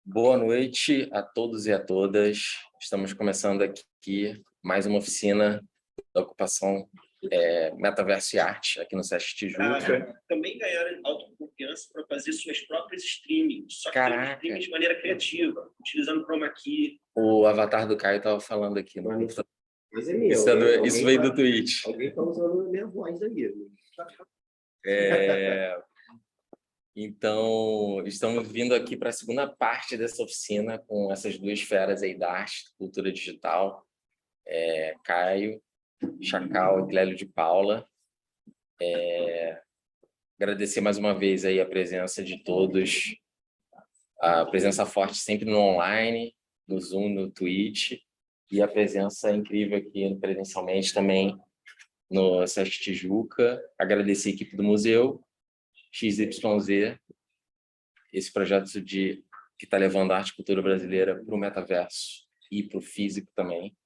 Boa noite a todos e a todas. Estamos começando aqui mais uma oficina da ocupação Metaverso e Arte aqui no SESC Tijuca. Também ganharam autoconfiança para fazer suas próprias streamings, só que streaming de maneira criativa, utilizando chroma key. O avatar do Caio estava falando aqui. Mas é meu. Isso veio do Twitch. Alguém está usando a minha voz aí. Então, estamos vindo aqui para a segunda parte dessa oficina com essas duas feras aí da arte, cultura digital, Caio Chacal e Clélio de Paula. Agradecer mais uma vez aí a presença de todos, a presença forte sempre no online, no Zoom, no Twitch, e a presença incrível aqui presencialmente também no SESC Tijuca. Agradecer a equipe do museu, XYZ, esse projeto que está levando a arte e cultura brasileira para o metaverso e para o físico também.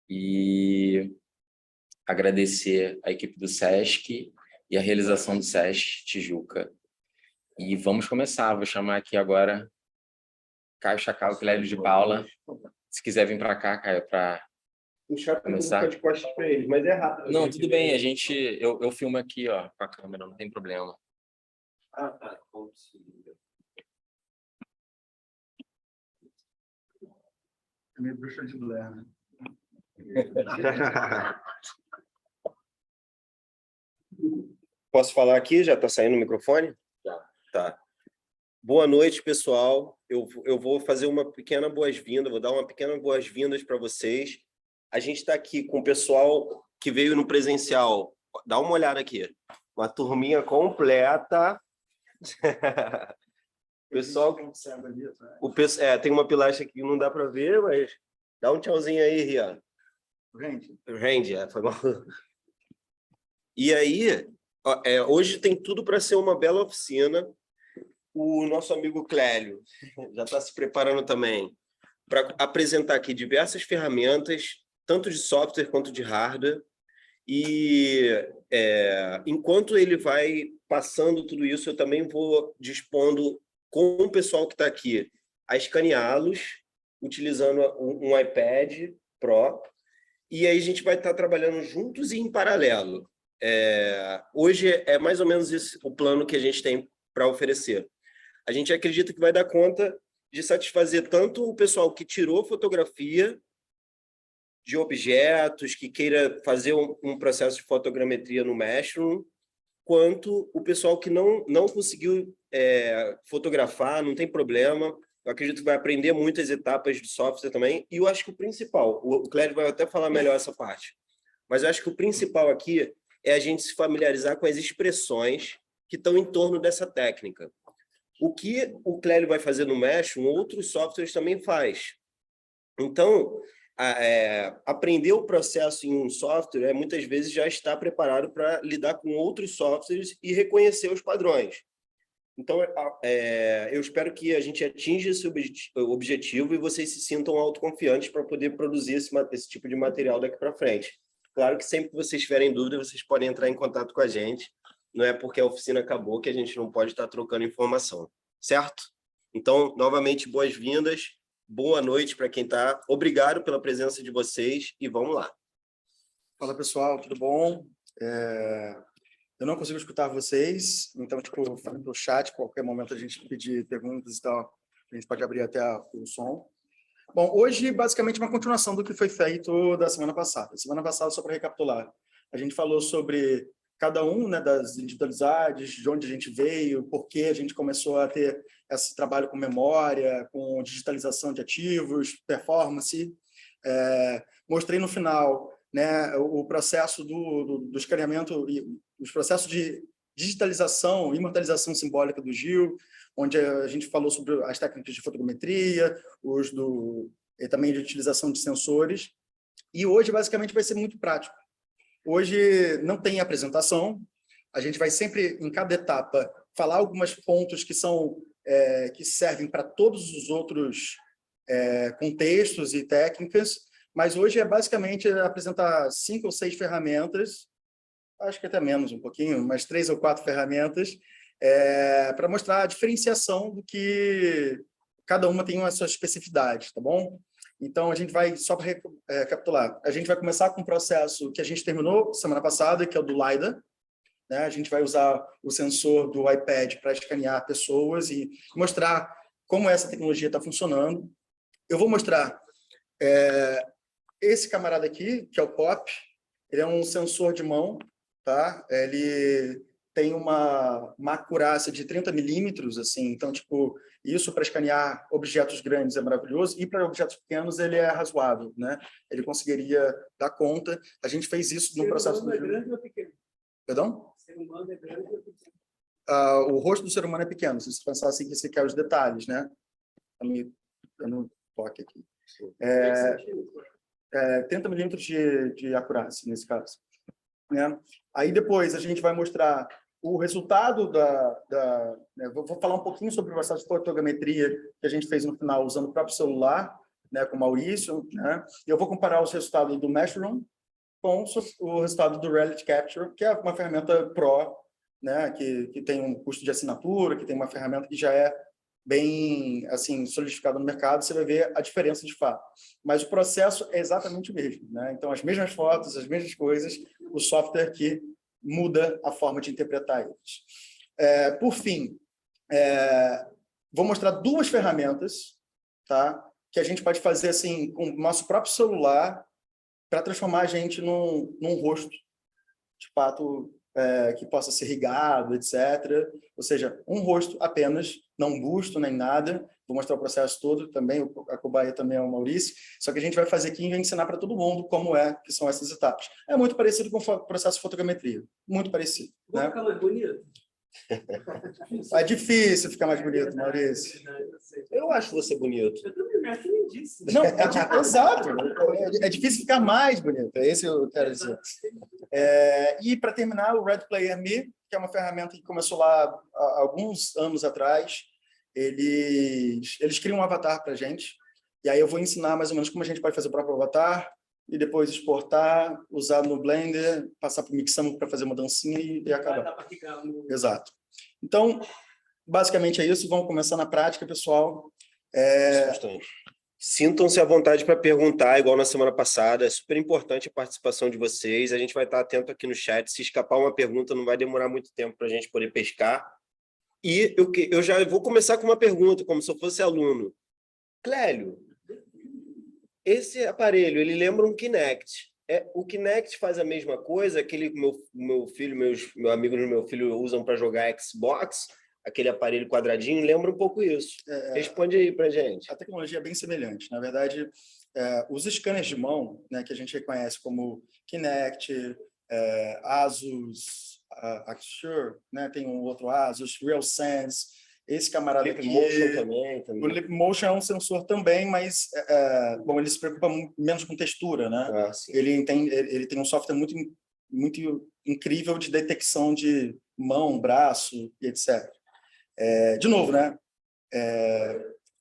E agradecer a equipe do SESC e a realização do SESC Tijuca. E vamos começar. Vou chamar aqui agora Caio Chacal e Clélio de Paula. Se quiser vir para cá, Caio, para começar. De costas para eles, mas é rápido. Não, tudo bem. Eu filmo aqui, ó, com a câmera, não tem problema. Tá. É meio bruxa de Blair, né? Posso falar aqui? Já está saindo o microfone? Já. Tá. Boa noite, pessoal. Eu vou fazer uma pequena boas-vindas, vou dar uma pequena boas-vindas para vocês. A gente está aqui com o pessoal que veio no presencial. Dá uma olhada aqui. Uma turminha completa. Pessoal, tem uma pilastra que não dá para ver, mas dá um tchauzinho aí, Rian. Randy, foi mal. E aí, hoje tem tudo para ser uma bela oficina. O nosso amigo Clélio já está se preparando também para apresentar aqui diversas ferramentas, tanto de software quanto de hardware. E enquanto ele vai passando tudo isso, eu também vou dispondo com o pessoal que está aqui a escaneá-los, utilizando um iPad Pro, e aí a gente vai estar trabalhando juntos e em paralelo. Hoje é mais ou menos esse o plano que a gente tem para oferecer. A gente acredita que vai dar conta de satisfazer tanto o pessoal que tirou fotografia de objetos, que queira fazer um processo de fotogrametria no Meshroom, quanto o pessoal que não conseguiu fotografar, não tem problema. Eu acredito que vai aprender muitas etapas de software também. E eu acho que o principal, o Clélio vai até falar melhor essa parte, mas eu acho que o principal aqui é a gente se familiarizar com as expressões que estão em torno dessa técnica. O que o Clélio vai fazer no Meshroom, outros softwares também faz. Então, aprender o processo em um software muitas vezes já está preparado para lidar com outros softwares e reconhecer os padrões. Então, eu espero que a gente atinja esse objetivo e vocês se sintam autoconfiantes para poder produzir esse tipo de material daqui para frente. Claro que sempre que vocês tiverem dúvida, vocês podem entrar em contato com a gente. Não é porque a oficina acabou que a gente não pode estar trocando informação, certo? Então, novamente, boas-vindas. Boa noite para quem está. Obrigado pela presença de vocês e vamos lá. Fala, pessoal, tudo bom? Eu não consigo escutar vocês, então, fala no chat, qualquer momento a gente pedir perguntas e tal, a gente pode abrir até o som. Bom, hoje, basicamente, uma continuação do que foi feito da semana passada. Semana passada, só para recapitular, a gente falou sobre cada um, né, das individualidades, de onde a gente veio, por que a gente começou a ter esse trabalho com memória, com digitalização de ativos, performance. Mostrei no final, né, o processo do escaneamento e os processos de digitalização, imortalização simbólica do Gil, onde a gente falou sobre as técnicas de fotogrametria, e também de utilização de sensores. E hoje, basicamente, vai ser muito prático. Hoje não tem apresentação, a gente vai sempre, em cada etapa, falar alguns pontos que servem para todos os outros contextos e técnicas, mas hoje é basicamente apresentar 5 ou 6 ferramentas, acho que até menos um pouquinho, mas 3 ou 4 ferramentas, para mostrar a diferenciação do que cada uma tem a sua especificidade, tá bom? Então, a gente vai, só para recapitular, a gente vai começar com um processo que a gente terminou semana passada, que é o do LiDAR, né? A gente vai usar o sensor do iPad para escanear pessoas e mostrar como essa tecnologia está funcionando. Eu vou mostrar esse camarada aqui, que é o POP, ele é um sensor de mão, tá? Ele tem uma acurácia de 30 milímetros, assim, então, tipo, isso para escanear objetos grandes é maravilhoso, e para objetos pequenos ele é razoável, né? Ele conseguiria dar conta. A gente fez isso no processo do... É grande ou pequeno? Perdão? O ser humano é grande ou pequeno? O rosto do ser humano é pequeno, se você pensar assim, que você quer os detalhes, né? Eu não toque aqui. 30 milímetros de acurácia, nesse caso. Né? Aí depois a gente vai mostrar o resultado né? Vou falar um pouquinho sobre o processo de fotogrametria que a gente fez no final, usando o próprio celular, né, com o Maurício. Né? E eu vou comparar os resultados do Meshroom com o resultado do Reality Capture, que é uma ferramenta Pro, né, que tem um custo de assinatura, que tem uma ferramenta que já é bem assim solidificada no mercado, você vai ver a diferença de fato. Mas o processo é exatamente o mesmo, né? Então, as mesmas fotos, as mesmas coisas, o software que muda a forma de interpretar eles. Por fim, vou mostrar duas ferramentas, tá? Que a gente pode fazer assim com o nosso próprio celular para transformar a gente num rosto, de fato, que possa ser irrigado, etc. Ou seja, um rosto apenas, não um busto nem nada. Vou mostrar o processo todo também, a cobaia também é o Maurício. Só que a gente vai fazer aqui e vai ensinar para todo mundo como que são essas etapas. É muito parecido com o processo de fotogrametria. Muito parecido. Vou né? ficar mais bonito? É difícil ficar mais bonito, Maurício. Eu acho você bonito. Eu também me acho lindíssimo. Não, exato. É difícil ficar mais bonito. É isso que eu quero dizer. E, para terminar, o Red Player Me, que é uma ferramenta que começou lá há alguns anos atrás. Eles criam um avatar para a gente. E aí eu vou ensinar mais ou menos como a gente pode fazer o próprio avatar e depois exportar, usar no Blender, passar para o Mixamo para fazer uma dancinha e acabar. Exato. Então, basicamente é isso. Vamos começar na prática, pessoal. Sintam-se à vontade para perguntar, igual na semana passada. É super importante a participação de vocês. A gente vai estar atento aqui no chat. Se escapar uma pergunta, não vai demorar muito tempo para a gente poder pescar. E eu já vou começar com uma pergunta, como se eu fosse aluno. Clélio, esse aparelho, ele lembra um Kinect. O Kinect faz a mesma coisa? Aquele que meu amigo do meu filho usam para jogar Xbox, aquele aparelho quadradinho, lembra um pouco isso. Responde aí para gente. A tecnologia é bem semelhante. Na verdade, os scanners de mão, né, que a gente reconhece como Kinect, Asus, Axure, né, tem um outro Asus, RealSense, esse camarada aqui... Leapmotion também. O Leapmotion é um sensor também, mas bom, ele se preocupa menos com textura, né? Ele tem um software muito incrível de detecção de mão, braço e etc. De novo, né?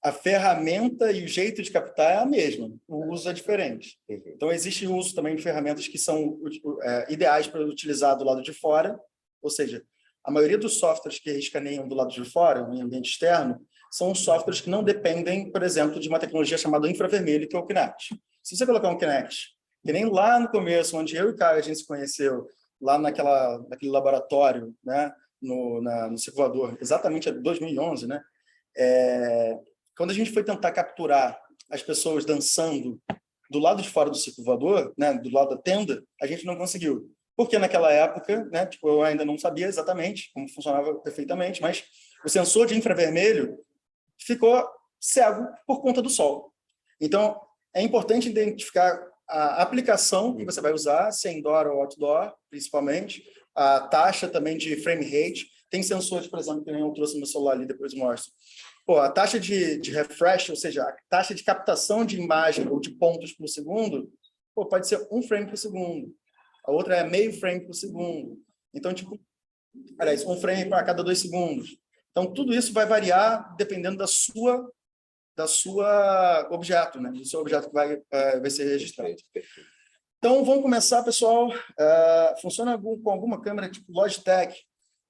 A ferramenta e o jeito de captar é a mesma, o uso é diferente. Então, existe o uso também de ferramentas que são ideais para utilizar do lado de fora, ou seja, a maioria dos softwares que escaneiam do lado de fora, em ambiente externo, são softwares que não dependem, por exemplo, de uma tecnologia chamada infravermelho, que é o Kinect. Se você colocar um Kinect, que nem lá no começo, onde eu e o Caio a gente se conheceu, lá naquele laboratório, né, no circulador, exatamente em 2011, né, quando a gente foi tentar capturar as pessoas dançando do lado de fora do circulador, né, do lado da tenda, a gente não conseguiu. Porque naquela época, né, tipo, eu ainda não sabia exatamente como funcionava perfeitamente, mas o sensor de infravermelho ficou cego por conta do sol. Então, é importante identificar a aplicação que você vai usar, se é indoor ou outdoor, principalmente, a taxa também de frame rate. Tem sensores, por exemplo, que eu trouxe no meu celular ali, depois mostro. A taxa de refresh, ou seja, a taxa de captação de imagem ou de pontos por segundo, pode ser 1 frame por segundo. A outra é meio frame por segundo. Então, tipo, aliás, 1 frame para cada 2 segundos. Então, tudo isso vai variar dependendo da sua objeto, né? Do seu objeto que vai ser registrado. Então, vamos começar, pessoal. Funciona com alguma câmera tipo Logitech?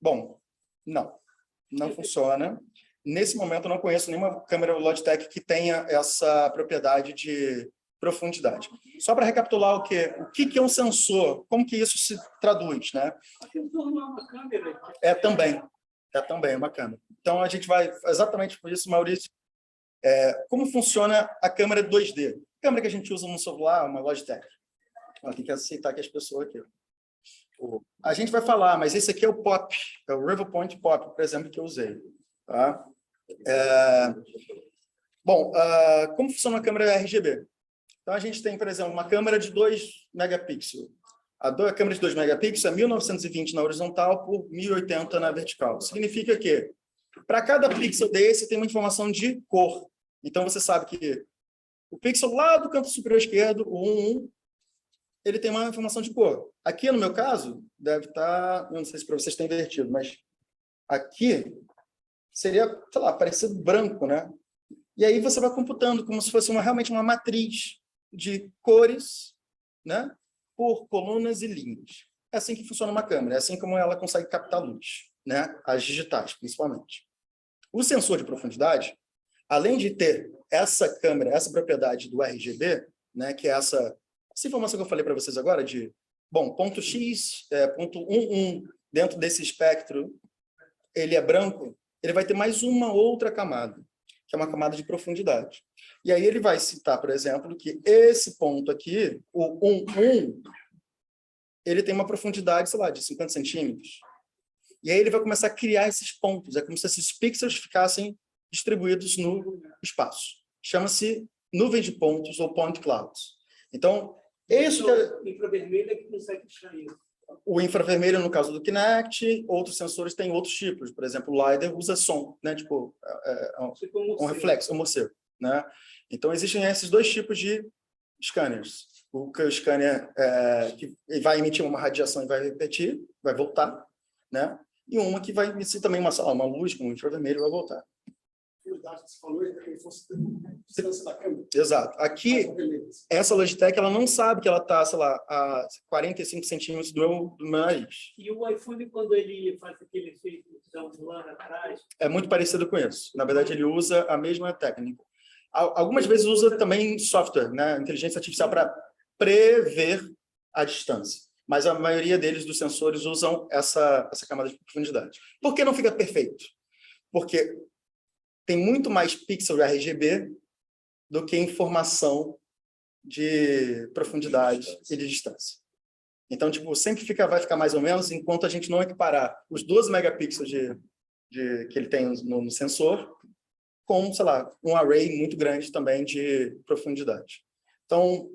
Bom, não funciona. nesse momento, eu não conheço nenhuma câmera Logitech que tenha essa propriedade de profundidade. Só para recapitular o que é um sensor, como que isso se traduz, né? Uma câmera. É também uma câmera. Então, a gente vai exatamente por isso, Maurício, como funciona a câmera 2D? A câmera que a gente usa no celular, uma Logitech. Tem que aceitar que as pessoas aqui. A gente vai falar, mas esse aqui é o POP, é o RiverPoint POP, por exemplo, que eu usei. Tá? Bom, como funciona a câmera RGB? Então, a gente tem, por exemplo, uma câmera de 2 megapixels. A câmera de 2 megapixels é 1920 na horizontal por 1080 na vertical. Significa que, para cada pixel desse, tem uma informação de cor. Então, você sabe que o pixel lá do canto superior esquerdo, o 11, ele tem uma informação de cor. Aqui, no meu caso, deve estar... Eu não sei se para vocês está invertido, mas aqui seria, sei lá, parecido branco, né? E aí você vai computando como se fosse realmente uma matriz de cores, né? Por colunas e linhas. É assim que funciona uma câmera, é assim como ela consegue captar luz, né? As digitais, principalmente. O sensor de profundidade, além de ter essa câmera, essa propriedade do RGB, né? Que é essa informação que eu falei para vocês agora de, bom, ponto X, ponto 11, dentro desse espectro, ele é branco, ele vai ter mais uma outra camada, que é uma camada de profundidade. E aí ele vai citar, por exemplo, que esse ponto aqui, o 11, ele tem uma profundidade, sei lá, de 50 centímetros. E aí ele vai começar a criar esses pontos, é como se esses pixels ficassem distribuídos no espaço. Chama-se nuvem de pontos ou point clouds. Então, isso O infravermelho é que consegue achar isso. O infravermelho, no caso do Kinect, outros sensores têm outros tipos. Por exemplo, o LiDAR usa som, né? Tipo, um reflexo, um morcego, né? Então, existem esses dois tipos de scanners. O scanner que vai emitir uma radiação e vai repetir, vai voltar, né? E uma que vai emitir também uma luz com infravermelho e vai voltar. Você falou que fosse distância da câmera. Exato. Aqui, essa Logitech, ela não sabe que ela está, sei lá, a 45 centímetros do meu nariz. E o iPhone, quando ele faz aquele efeito ondulando atrás? É muito parecido com isso. Na verdade, ele usa a mesma técnica. Algumas vezes usa também software, né? Inteligência artificial para prever a distância. Mas a maioria deles, dos sensores, usam essa camada de profundidade. Por que não fica perfeito? Porque tem muito mais pixel de RGB do que informação de profundidade e de distância. Então, tipo, sempre vai ficar mais ou menos, enquanto a gente não equiparar os 12 megapixels que ele tem no sensor com, sei lá, um array muito grande também de profundidade. Então,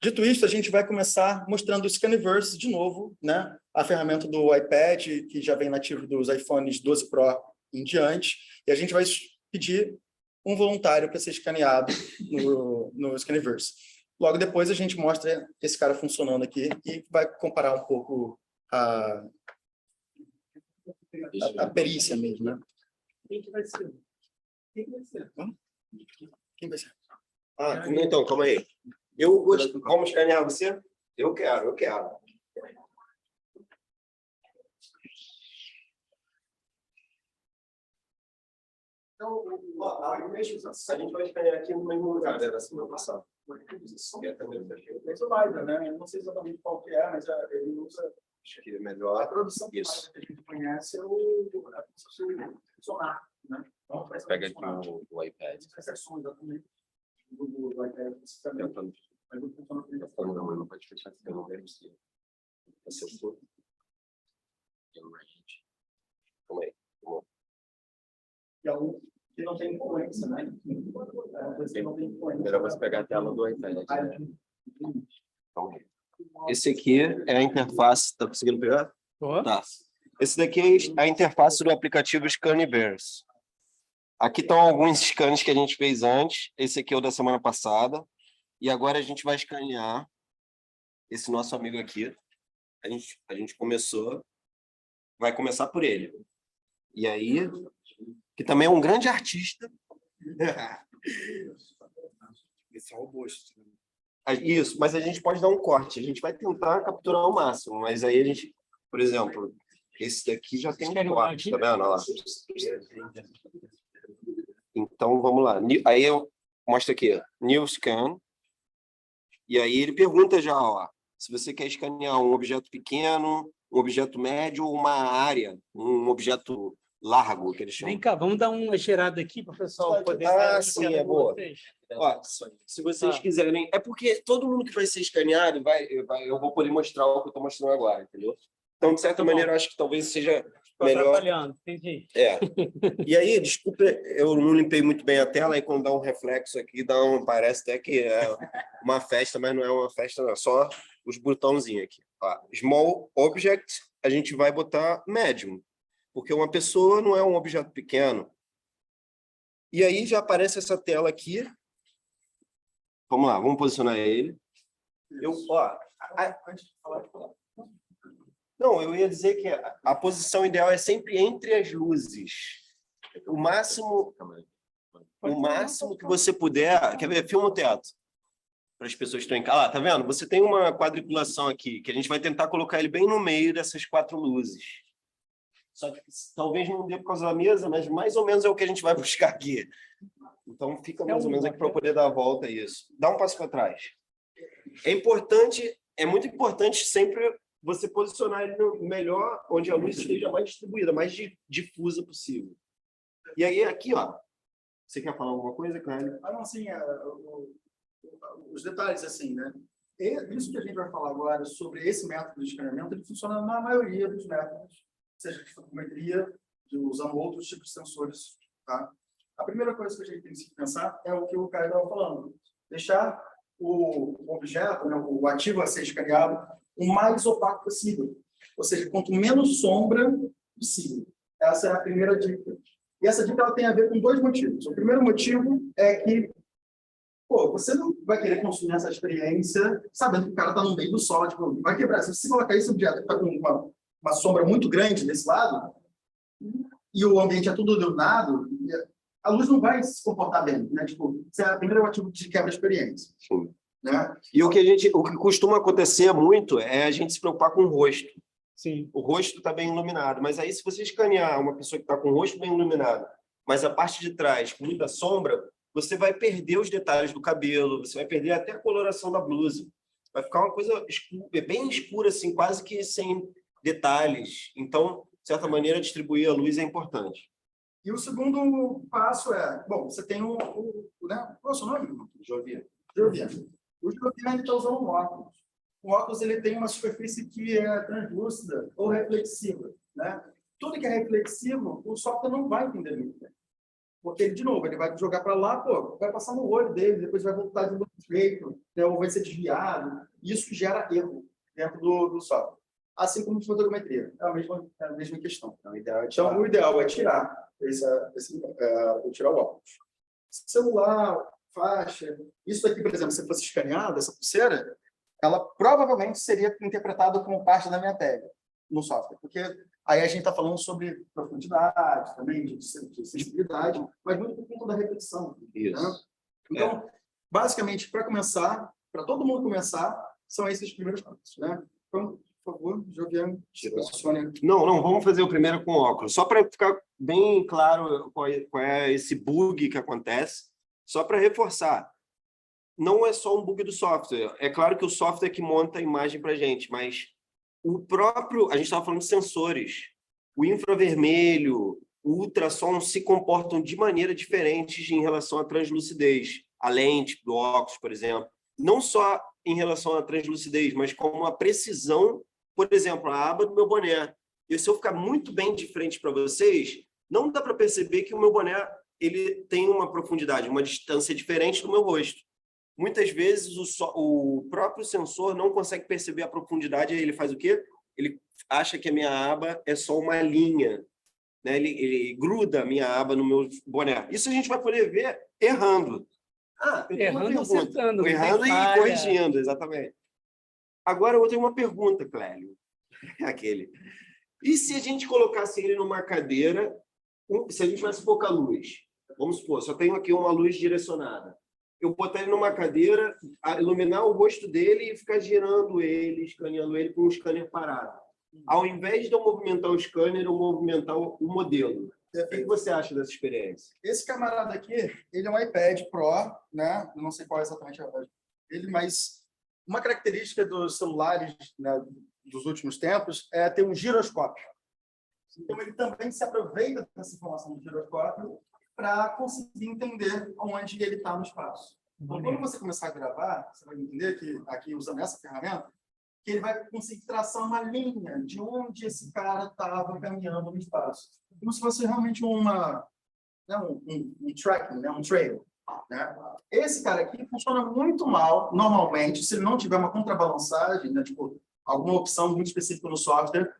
dito isso, a gente vai começar mostrando o Scaniverse de novo, né? A ferramenta do iPad, que já vem nativo dos iPhones 12 Pro em diante, e a gente vai pedir um voluntário para ser escaneado no Scaniverse. Logo depois a gente mostra esse cara funcionando aqui e vai comparar um pouco a perícia mesmo, né? Quem que vai ser? Quem vai ser? Quem vai ser? Então, calma aí. Vamos escanear você? Eu quero. Então, a gente vai escanear aqui no mesmo lugar, né, da semana passada. Mas o LiDAR, né? Eu não sei exatamente qual que é, mas ele usa... Acho que é melhor. A produção Isso. que a gente conhece é a sonar, né? Então, Pega aqui o iPad. As sessões, exatamente. Do iPad, Tentando. Não pode fechar esse canal dele. Acessou. Calma aí. E é um que não tem influência, né? É uma coisa que não tem influência. Melhor você pegar a tela do iPad. Né? Calma aí. Esse aqui é a interface. Tá conseguindo pegar? Tá. Esse daqui é a interface do aplicativo Scaniverse. Aqui estão alguns scans que a gente fez antes. Esse aqui é o da semana passada. E agora a gente vai escanear esse nosso amigo aqui. A gente vai começar por ele. E aí, que também é um grande artista. Esse é o robô. Isso, mas a gente pode dar um corte. A gente vai tentar capturar ao máximo. Mas aí a gente, por exemplo, esse daqui já tem um corte, tá vendo? Olha lá. Então, vamos lá. Aí eu mostro aqui, New Scan. E aí ele pergunta já, ó, se você quer escanear um objeto pequeno, um objeto médio ou uma área, um objeto largo, que eles chamam. Vem cá, vamos dar uma cheirada aqui para o pessoal poder... Sim, é boa. Ó, se vocês quiserem... É porque todo mundo que vai ser escaneado, eu vou poder mostrar o que eu estou mostrando agora, entendeu? Então, de certa maneira, eu acho que talvez seja melhor... Entendi. E aí, desculpa, eu não limpei muito bem a tela, aí quando dá um reflexo aqui, parece até que é uma festa, mas não é uma festa, não. É só os botãozinhos aqui. Ó, Small Object, a gente vai botar Medium, porque uma pessoa não é um objeto pequeno. E aí já aparece essa tela aqui. Vamos lá, vamos posicionar ele. Não, eu ia dizer que a posição ideal é sempre entre as luzes. O máximo que você puder... Quer ver? Filma o teto. Para as pessoas que estão em casa. Tá vendo? Você tem uma quadriculação aqui, que a gente vai tentar colocar ele bem no meio dessas 4 luzes. Só que talvez não dê por causa da mesa, mas mais ou menos é o que a gente vai buscar aqui. Então, fica mais ou menos aqui para eu poder dar a volta a isso. Dá um passo para trás. É muito importante sempre você posicionar ele no melhor, onde a luz esteja mais distribuída, mais difusa possível. E aí, aqui, ó. Você quer falar alguma coisa, Cláudio? Não, sim, os detalhes, assim, né? Isso que a gente vai falar agora sobre esse método de escaneamento, ele funciona na maioria dos métodos, seja de fotometria, usando outros tipos de sensores, tá? A primeira coisa que a gente tem que pensar é o que o Caio estava falando. Deixar o objeto, né, o ativo a ser escaneado, o mais opaco possível. Ou seja, quanto menos sombra possível. Essa é a primeira dica. E essa dica ela tem a ver com 2 motivos. O primeiro motivo é que você não vai querer consumir essa experiência sabendo que o cara está no meio do sol. Tipo, vai quebrar. Se você colocar esse objeto que está com uma sombra muito grande desse lado, e o ambiente é tudo iluminado, a luz não vai se comportar bem, né? Tipo, esse é o primeiro motivo de quebra de experiência. Sim. Né? E o que costuma acontecer muito é a gente se preocupar com o rosto. Sim. O rosto está bem iluminado, mas aí se você escanear uma pessoa que está com o rosto bem iluminado, mas a parte de trás com muita sombra, você vai perder os detalhes do cabelo, você vai perder até a coloração da blusa. Vai ficar uma coisa bem escura, assim, quase que sem detalhes. Então, de certa maneira, distribuir a luz é importante. E o segundo passo é, bom, você tem né? Qual é o seu nome? Joviano. O Joviano está usando um óculos. O óculos ele tem uma superfície que é translúcida ou reflexiva, né? Tudo que é reflexivo, o software não vai entender muito bem. Porque, de novo, ele vai jogar para lá, vai passar no olho dele, depois vai voltar de outro jeito, né? Ou vai ser desviado. Isso gera erro dentro do software. Assim como fotogrametria. É a mesma questão. Então, o ideal é tirar tirar o óculos. Celular, faixa. Isso aqui, por exemplo, se fosse escaneado, essa pulseira, ela provavelmente seria interpretada como parte da minha tag no software. Porque aí a gente está falando sobre profundidade, também de sensibilidade, mas muito por conta da repetição. Isso. Né? Então, basicamente, para começar, para todo mundo começar, são esses primeiros passos. Né? Então, por favor, Joviano, se posicione. Não, vamos fazer o primeiro com óculos. Só para ficar bem claro qual é esse bug que acontece, só para reforçar. Não é só um bug do software. É claro que o software que monta a imagem para a gente, mas a gente estava falando de sensores. O infravermelho, o ultrassom se comportam de maneira diferente em relação à translucidez. A lente do óculos, por exemplo. Não só em relação à translucidez, mas como a precisão, por exemplo, a aba do meu boné. E se eu ficar muito bem de frente para vocês, não dá para perceber que o meu boné ele tem uma profundidade, uma distância diferente do meu rosto. Muitas vezes o próprio sensor não consegue perceber a profundidade, aí ele faz o quê? Ele acha que a minha aba é só uma linha, né? Ele gruda a minha aba no meu boné. Isso a gente vai poder ver errando. Eu tenho uma pergunta. Acertando. Errando e corrigindo, exatamente. Agora eu tenho uma pergunta, Clélio. E se a gente colocasse ele numa cadeira, se a gente tivesse pouca luz, vamos supor, só tenho aqui uma luz direcionada, eu botar ele numa cadeira, iluminar o rosto dele e ficar girando ele, escaneando ele com um scanner parado. Ao invés de eu movimentar o scanner, eu movimentar o modelo. O que você acha dessa experiência? Esse camarada aqui, ele é um iPad Pro, né? Eu não sei qual é exatamente ele, mas uma característica dos celulares, né, dos últimos tempos é ter um giroscópio. Então, ele também se aproveita dessa informação do giroscópio para conseguir entender onde ele está no espaço. Então, quando você começar a gravar, você vai entender que, aqui usando essa ferramenta, que ele vai conseguir traçar uma linha de onde esse cara estava caminhando no espaço. Como se fosse realmente um tracking, né? Um trail. Né? Esse cara aqui funciona muito mal, normalmente, se ele não tiver uma contrabalançagem, né? Tipo, alguma opção muito específica no software,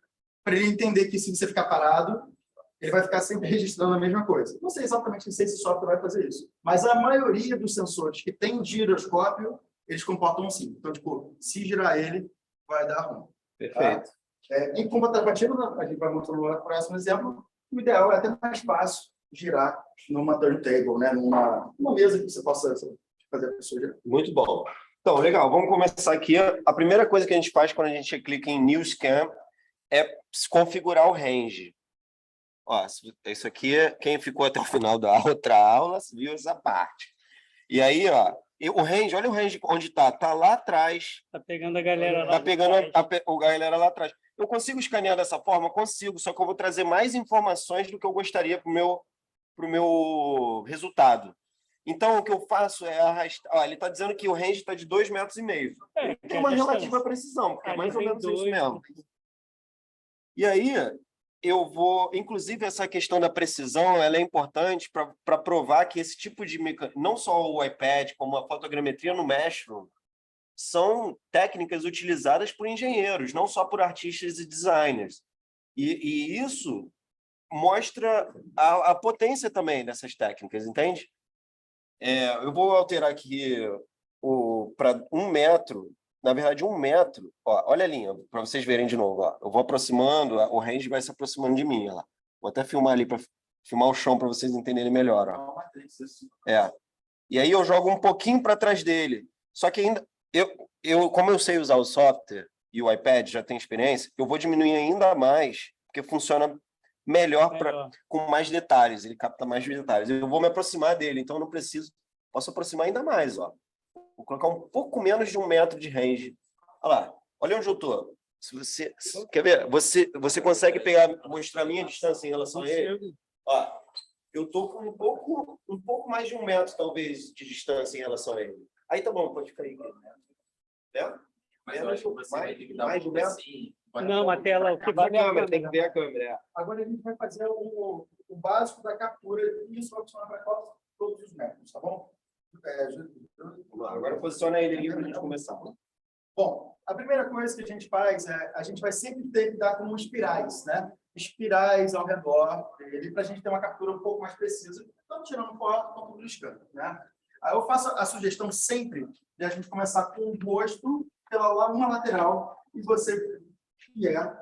para ele entender que se você ficar parado, ele vai ficar sempre registrando a mesma coisa. Não sei exatamente se esse software vai fazer isso, mas a maioria dos sensores que tem giroscópio, eles comportam assim. Então, tipo, se girar ele, vai dar ruim. Perfeito. Tá? Em contrapartida, a gente vai mostrar no próximo exemplo, o ideal é até mais fácil girar numa turntable, né? numa mesa que você possa fazer a pessoa girar. Muito bom. Então, legal. Vamos começar aqui. A primeira coisa que a gente faz quando a gente clica em New Scan é configurar o range. Ó, isso aqui, quem ficou até o final da outra aula, viu essa parte. E aí, ó, o range, olha o range onde está. Está lá atrás. Tá pegando a galera lá. Está pegando a galera lá atrás. Eu consigo escanear dessa forma? Consigo, só que eu vou trazer mais informações do que eu gostaria para o meu resultado. Então, o que eu faço é arrastar... Ó, ele está dizendo que o range está de 2,5 metros. Tem uma relativa precisão, porque é mais ou menos isso mesmo. E aí, eu vou... Inclusive, essa questão da precisão ela é importante para provar que esse tipo de mecanismo, não só o iPad, como a fotogrametria no Meshroom, são técnicas utilizadas por engenheiros, não só por artistas e designers. E isso mostra a potência também dessas técnicas, entende? Eu vou alterar aqui para 1 metro. Na verdade, 1 metro. Ó, olha a linha, para vocês verem de novo. Ó. Eu vou aproximando, o range vai se aproximando de mim. Ó. Vou até filmar ali, para filmar o chão, para vocês entenderem melhor. Ó. E aí eu jogo um pouquinho para trás dele. Só que ainda, como eu sei usar o software e o iPad já tem experiência, eu vou diminuir ainda mais, porque funciona melhor com mais detalhes, ele capta mais detalhes. Eu vou me aproximar dele, então eu não posso aproximar ainda mais. Ó. Vou colocar um pouco menos de 1 metro de range. Olha lá, olha onde eu estou. Quer ver? Você consegue mostrar a minha distância em relação a ele? Ó, eu estou com um pouco mais de 1 metro, talvez, de distância em relação a ele. Aí tá bom, pode ficar aí. Né? Mas eu acho que você vai ter que dar mais um de 1 metro. assim. Não, a tela... Tem que ver a câmera. Agora a gente vai fazer o básico da captura e isso vai funcionar para todos os métodos, tá bom? Agora posiciona ele ali para a gente começar. Bom, a primeira coisa que a gente faz a gente vai sempre ter que dar como espirais, né? Espirais ao redor dele para a gente ter uma captura um pouco mais precisa, tanto tirando foto quanto beliscando, né? Aí eu faço a sugestão sempre de a gente começar com o rosto pela uma lateral e você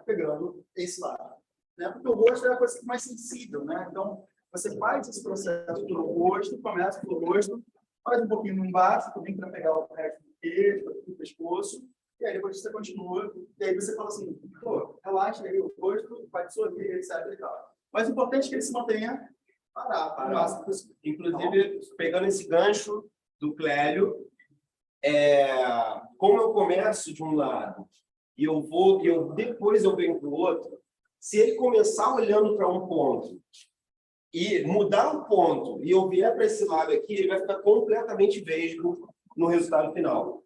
pegando esse lado, né? Porque o rosto é a coisa mais sensível, né? Então, você faz esse processo pelo rosto, começa pelo rosto, faz um pouquinho embaixo, também para pegar o resto do queixo, do pescoço, e aí depois você continua, e aí você fala assim, pô, relaxa aí o rosto, vai dissolver, etc. E tal. Mas o importante é que ele se mantenha parado. Inclusive, pegando esse gancho do Clélio, como eu começo de um lado e depois eu venho para o outro, se ele começar olhando para um ponto e mudar o ponto e eu vier para esse lado aqui, ele vai ficar completamente vesgo no resultado final.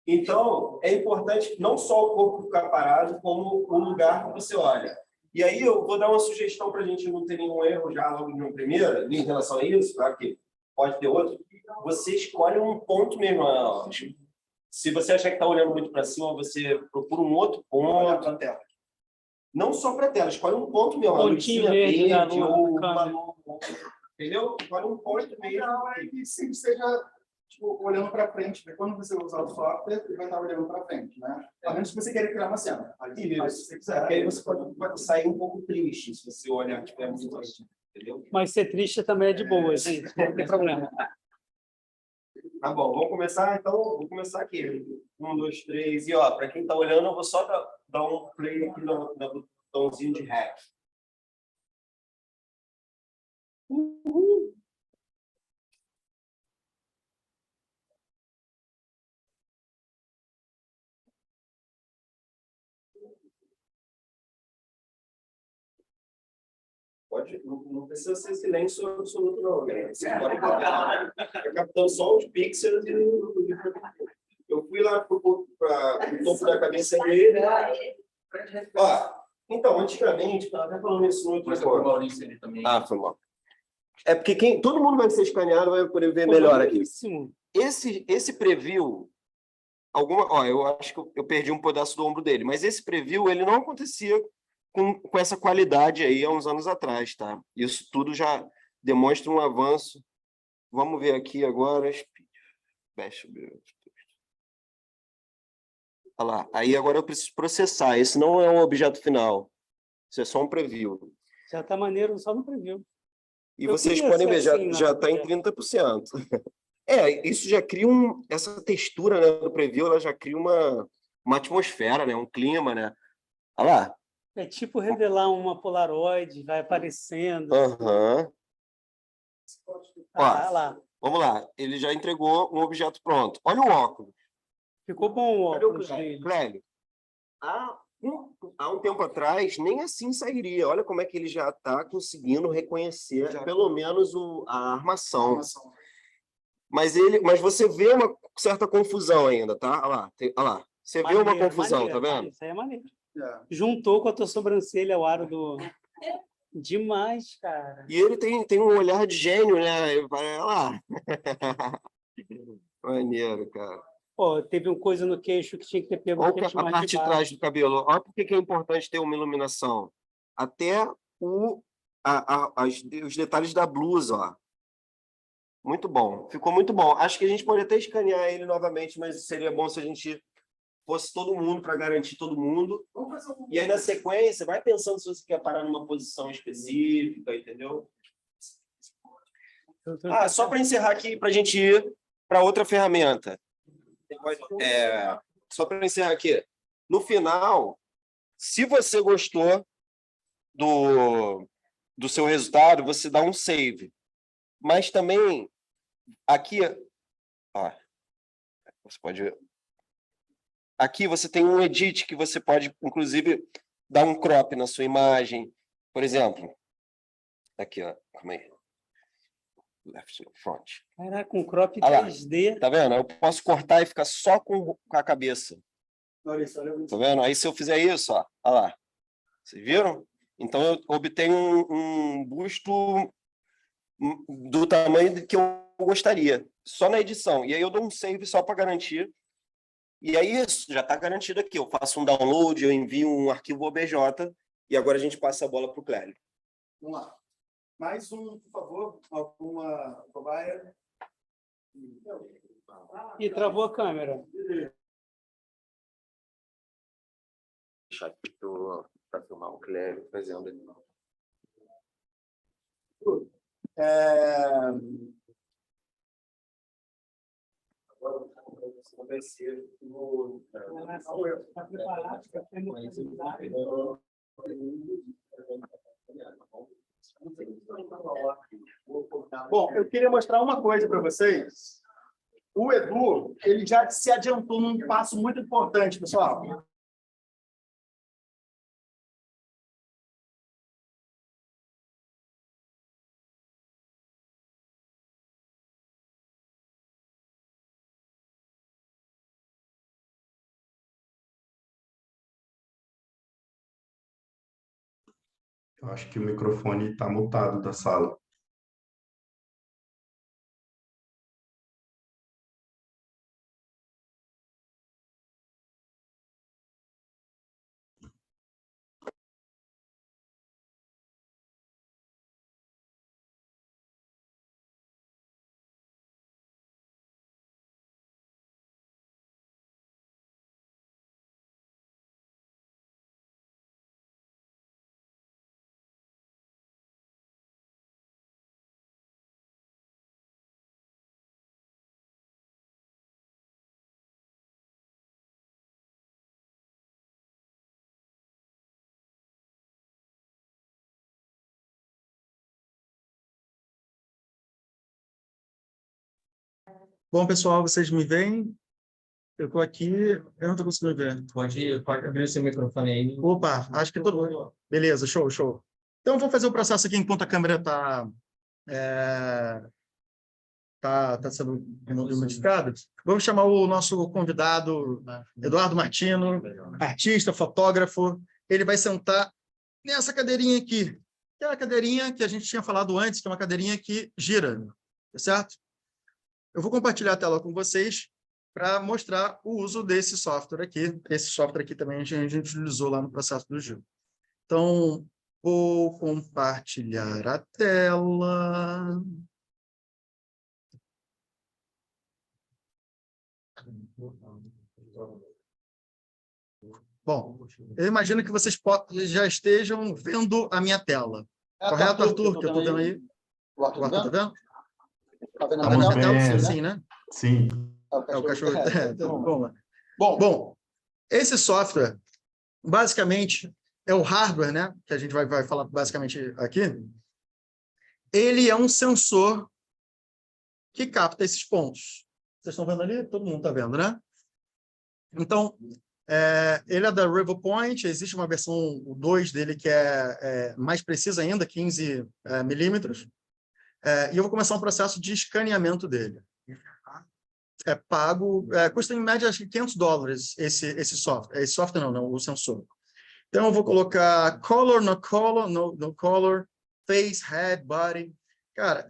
Então, é importante não só o corpo ficar parado, como o lugar que você olha. E aí eu vou dar uma sugestão para a gente não ter nenhum erro já logo de uma primeira, em relação a isso, claro que pode ter outro. Você escolhe um ponto mesmo. Se você achar que está olhando muito para cima, você procura um outro ponto. Para a tela. Não só para a tela, escolhe um ponto mesmo. Pontinho verde da lua, ou câmera. uma... Entendeu? Escolhe um ponto mesmo. É que sempre seja olhando para frente, porque quando você usar o software, ele vai estar olhando para frente, né? A menos que você queira criar uma cena. Aí, se você quiser. Porque aí você pode sair um pouco triste se você olhar tipo, muito triste, entendeu? Mas ser triste também é de boa, gente. Não tem problema. Tá bom, vamos começar então. Vou começar aqui. 1, 2, 3. E ó, para quem está olhando, eu vou só dar um play aqui no botãozinho de REC. Uhul. Pode, não precisa ser silêncio absoluto, não. Né? Você pode botar, captando só os pixels e eu fui lá para o topo da cabeça dele. Ó, então, antigamente, estava até falando isso no outro o Maurício ali também. Ah, foi mal. É porque todo mundo vai ser escaneado, vai poder ver melhor aqui. Esse preview, eu acho que eu perdi um pedaço do ombro dele, mas esse preview ele não acontecia com essa qualidade aí há uns anos atrás, tá? Isso tudo já demonstra um avanço. Vamos ver aqui agora. Olha lá. Aí agora eu preciso processar. Esse não é um objeto final. Isso é só um preview. Já está maneiro só no preview. E vocês podem ver, já está em 30%. Isso já cria essa textura, né, do preview, ela já cria uma atmosfera, né, um clima, né? Olha lá. É tipo revelar uma Polaroid, vai aparecendo. Aham. Ah, lá. Vamos lá. Ele já entregou um objeto pronto. Olha o óculos. Ficou bom o óculos dele. Clélio, há um tempo atrás, nem assim sairia. Olha como é que ele já está conseguindo reconhecer, pelo menos, a armação. Mas você vê uma certa confusão ainda, tá? Olha lá. Você vê uma confusão, tá vendo? Isso aí é maneiro. Juntou com a tua sobrancelha o aro do... Demais, cara. E ele tem um olhar de gênio, né? Olha lá. Maneiro, cara. Pô, teve uma coisa no queixo que tinha que ter pego o queixo a mais parte de trás do cabelo. Olha por que é importante ter uma iluminação. Até os detalhes da blusa, ó. Muito bom. Ficou muito bom. Acho que a gente pode até escanear ele novamente, mas seria bom se a gente fosse todo mundo para garantir todo mundo. E aí, na sequência, vai pensando se você quer parar numa posição específica, entendeu? Só para encerrar aqui, para a gente ir para outra ferramenta. Só para encerrar aqui. No final, se você gostou do seu resultado, você dá um save. Mas também, aqui, ó, você pode ver. Aqui você tem um edit que você pode, inclusive, dar um crop na sua imagem. Por exemplo, aqui, ó, calma aí. Left front. Caraca, um crop 3D. Tá vendo? Eu posso cortar e ficar só com a cabeça. Tá vendo? Aí se eu fizer isso, ó, olha lá. Vocês viram? Então eu obtenho um busto do tamanho que eu gostaria, só na edição. E aí eu dou um save só para garantir. E aí isso já está garantido aqui. Eu faço um download, eu envio um arquivo OBJ e agora a gente passa a bola para o Clélio. Vamos lá. Mais um, por favor. Alguma cobaia? E travou a câmera. Deixar aqui para filmar o Clélio fazendo ele. Agora vai ser Está preparado para ter Bom, eu queria mostrar uma coisa para vocês. O Edu, ele já se adiantou num passo muito importante, pessoal. Eu acho que o microfone está mutado da sala. Bom, pessoal, vocês me veem? Eu estou aqui, eu não estou conseguindo ver. Pode abrir o seu microfone aí. Opa, acho que todo mundo. Beleza, show, show. Então, vou fazer o processo aqui enquanto a câmera está sendo modificada. Vamos chamar o nosso convidado, Eduardo Martino, artista, fotógrafo. Ele vai sentar nessa cadeirinha aqui, que é a cadeirinha que a gente tinha falado antes, que é uma cadeirinha que gira, tá certo? Eu vou compartilhar a tela com vocês para mostrar o uso desse software aqui. Esse software aqui também a gente utilizou lá no processo do Gil. Então, vou compartilhar a tela. Bom, eu imagino que vocês já estejam vendo a minha tela. Correto, Arthur? Que eu estou vendo aí. O Arthur está vendo? Está vendo a minha tela? Sim, né? Sim. É o cachorro. Bom, esse software, basicamente, é o hardware, né? Que a gente vai falar basicamente aqui. Ele é um sensor que capta esses pontos. Vocês estão vendo ali? Todo mundo está vendo, né? Então, ele é da RiverPoint. Existe uma versão 2 dele que é mais precisa ainda, 15 milímetros. E eu vou começar um processo de escaneamento dele. É pago, custa em média acho que $500 esse software. Esse software não, o sensor. Então, eu vou colocar color, no color, face, head, body. Cara,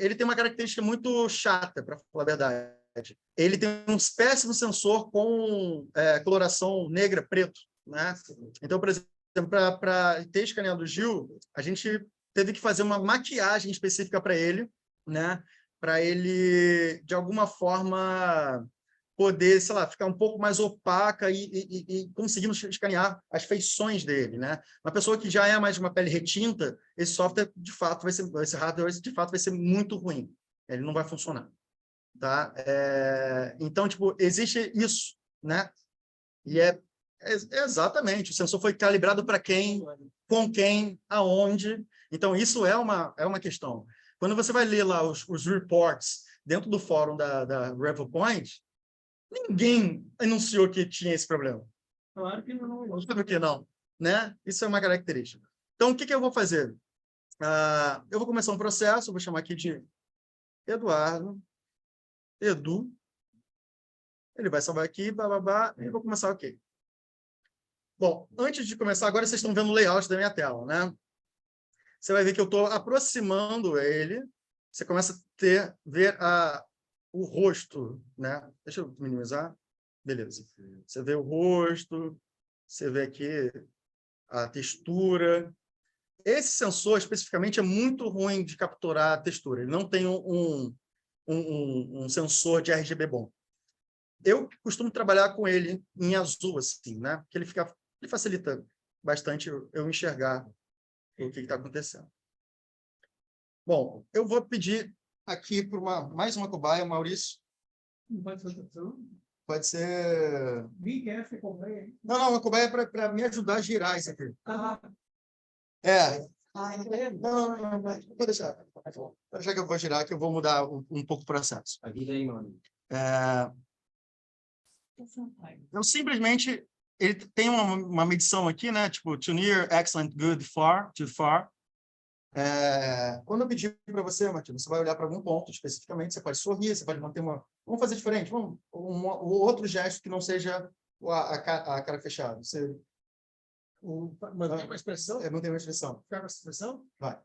ele tem uma característica muito chata, para falar a verdade. Ele tem um péssimo sensor com coloração negra, preto, né? Então, por exemplo, para ter escaneado o Gil, a gente teve que fazer uma maquiagem específica para ele, né? Para ele, de alguma forma, poder, sei lá, ficar um pouco mais opaca e conseguimos escanear as feições dele, né? Uma pessoa que já é mais de uma pele retinta, esse software, de fato, esse hardware, de fato, vai ser muito ruim. Ele não vai funcionar. Tá? Então, tipo, existe isso, né? E exatamente, o sensor foi calibrado para quem, com quem, aonde. Então, isso é uma questão. Quando você vai ler lá os reports dentro do fórum da RiverPoint, ninguém anunciou que tinha esse problema. Claro que não. Não sabe o que não, né? Isso é uma característica. Então, o que eu vou fazer? Eu vou começar um processo, vou chamar aqui de Eduardo, Edu, ele vai salvar aqui, bababá, e vou começar aqui. Bom, antes de começar, agora vocês estão vendo o layout da minha tela, né? Você vai ver que eu estou aproximando ele, você começa a ver o rosto, né? Deixa eu minimizar. Beleza. Você vê o rosto, você vê aqui a textura. Esse sensor, especificamente, é muito ruim de capturar a textura. Ele não tem um sensor de RGB bom. Eu costumo trabalhar com ele em azul, assim, né? Porque ele facilita bastante eu enxergar o que está acontecendo. Bom, eu vou pedir aqui para mais uma cobaia, Maurício. Não pode ser Pode ser... Não, uma cobaia é para me ajudar a girar isso aqui. Não, vou deixar. Já que eu vou girar, que eu vou mudar um pouco o processo. A vida aí, mano. Eu simplesmente, ele tem uma medição aqui, né? Tipo, too near, excellent, good, far, too far. Quando eu pedir para você, Matheus, você vai olhar para algum ponto especificamente, você pode sorrir, você pode manter uma... Vamos fazer diferente, outro gesto que não seja a cara fechada. Você... Manter uma expressão? Manter uma expressão. Ficar com essa expressão? Vai.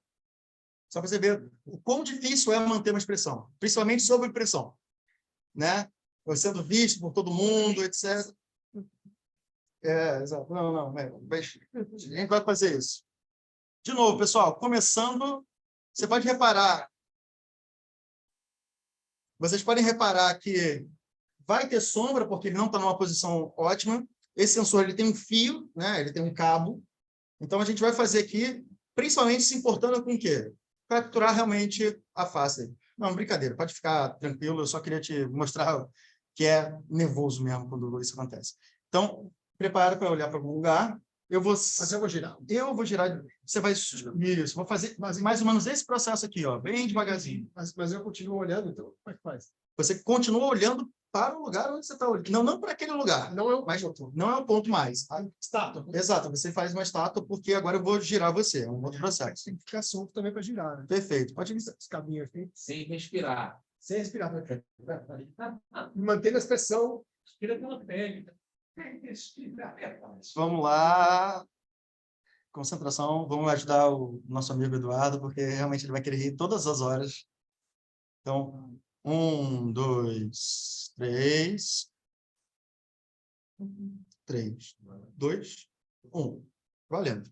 Só para você ver o quão difícil é manter uma expressão, principalmente sob pressão, né? Sendo visto por todo mundo, etc. Exato. Não. A gente vai fazer isso. De novo, pessoal, começando, você pode reparar. Vocês podem reparar que vai ter sombra, porque ele não está numa posição ótima. Esse sensor ele tem um fio, né? Ele tem um cabo. Então, a gente vai fazer aqui, principalmente se importando com o quê? Capturar realmente a face. Não, brincadeira, pode ficar tranquilo, eu só queria te mostrar que é nervoso mesmo quando isso acontece. Então, prepara para olhar para algum lugar. Mas eu vou girar. Eu vou girar. Você vai... Isso, vou fazer mais ou menos esse processo aqui, ó, bem devagarzinho. Mas eu continuo olhando, então como é que faz? Você continua olhando para o lugar onde você está olhando. Não para aquele lugar. Não é o ponto mais. A estátua. Exato. Você faz uma estátua porque agora eu vou girar você. É um outro processo. Tem que ficar solto também para girar. Né? Perfeito. Pode ir esse caminho aqui. Sem respirar. Sem respirar. Mantendo a expressão. Respira pela pele. Vamos lá. Concentração. Vamos ajudar o nosso amigo Eduardo, porque realmente ele vai querer rir todas as horas. Então, 1, 2, 3. 3, 2, 1. Valendo.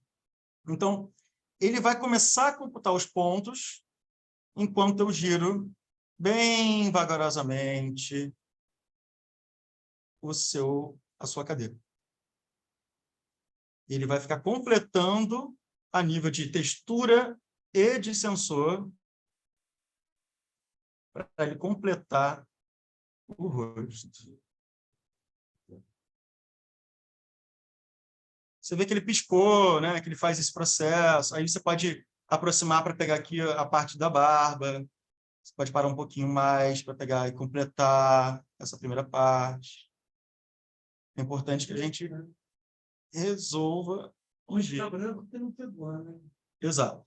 Então, ele vai começar a computar os pontos enquanto eu giro bem vagarosamente a sua cadeira. Ele vai ficar completando a nível de textura e de sensor para ele completar o rosto. Você vê que ele piscou, né? Que ele faz esse processo. Aí você pode aproximar para pegar aqui a parte da barba. Você pode parar um pouquinho mais para pegar e completar essa primeira parte. É importante que a gente resolva o giro. Exato.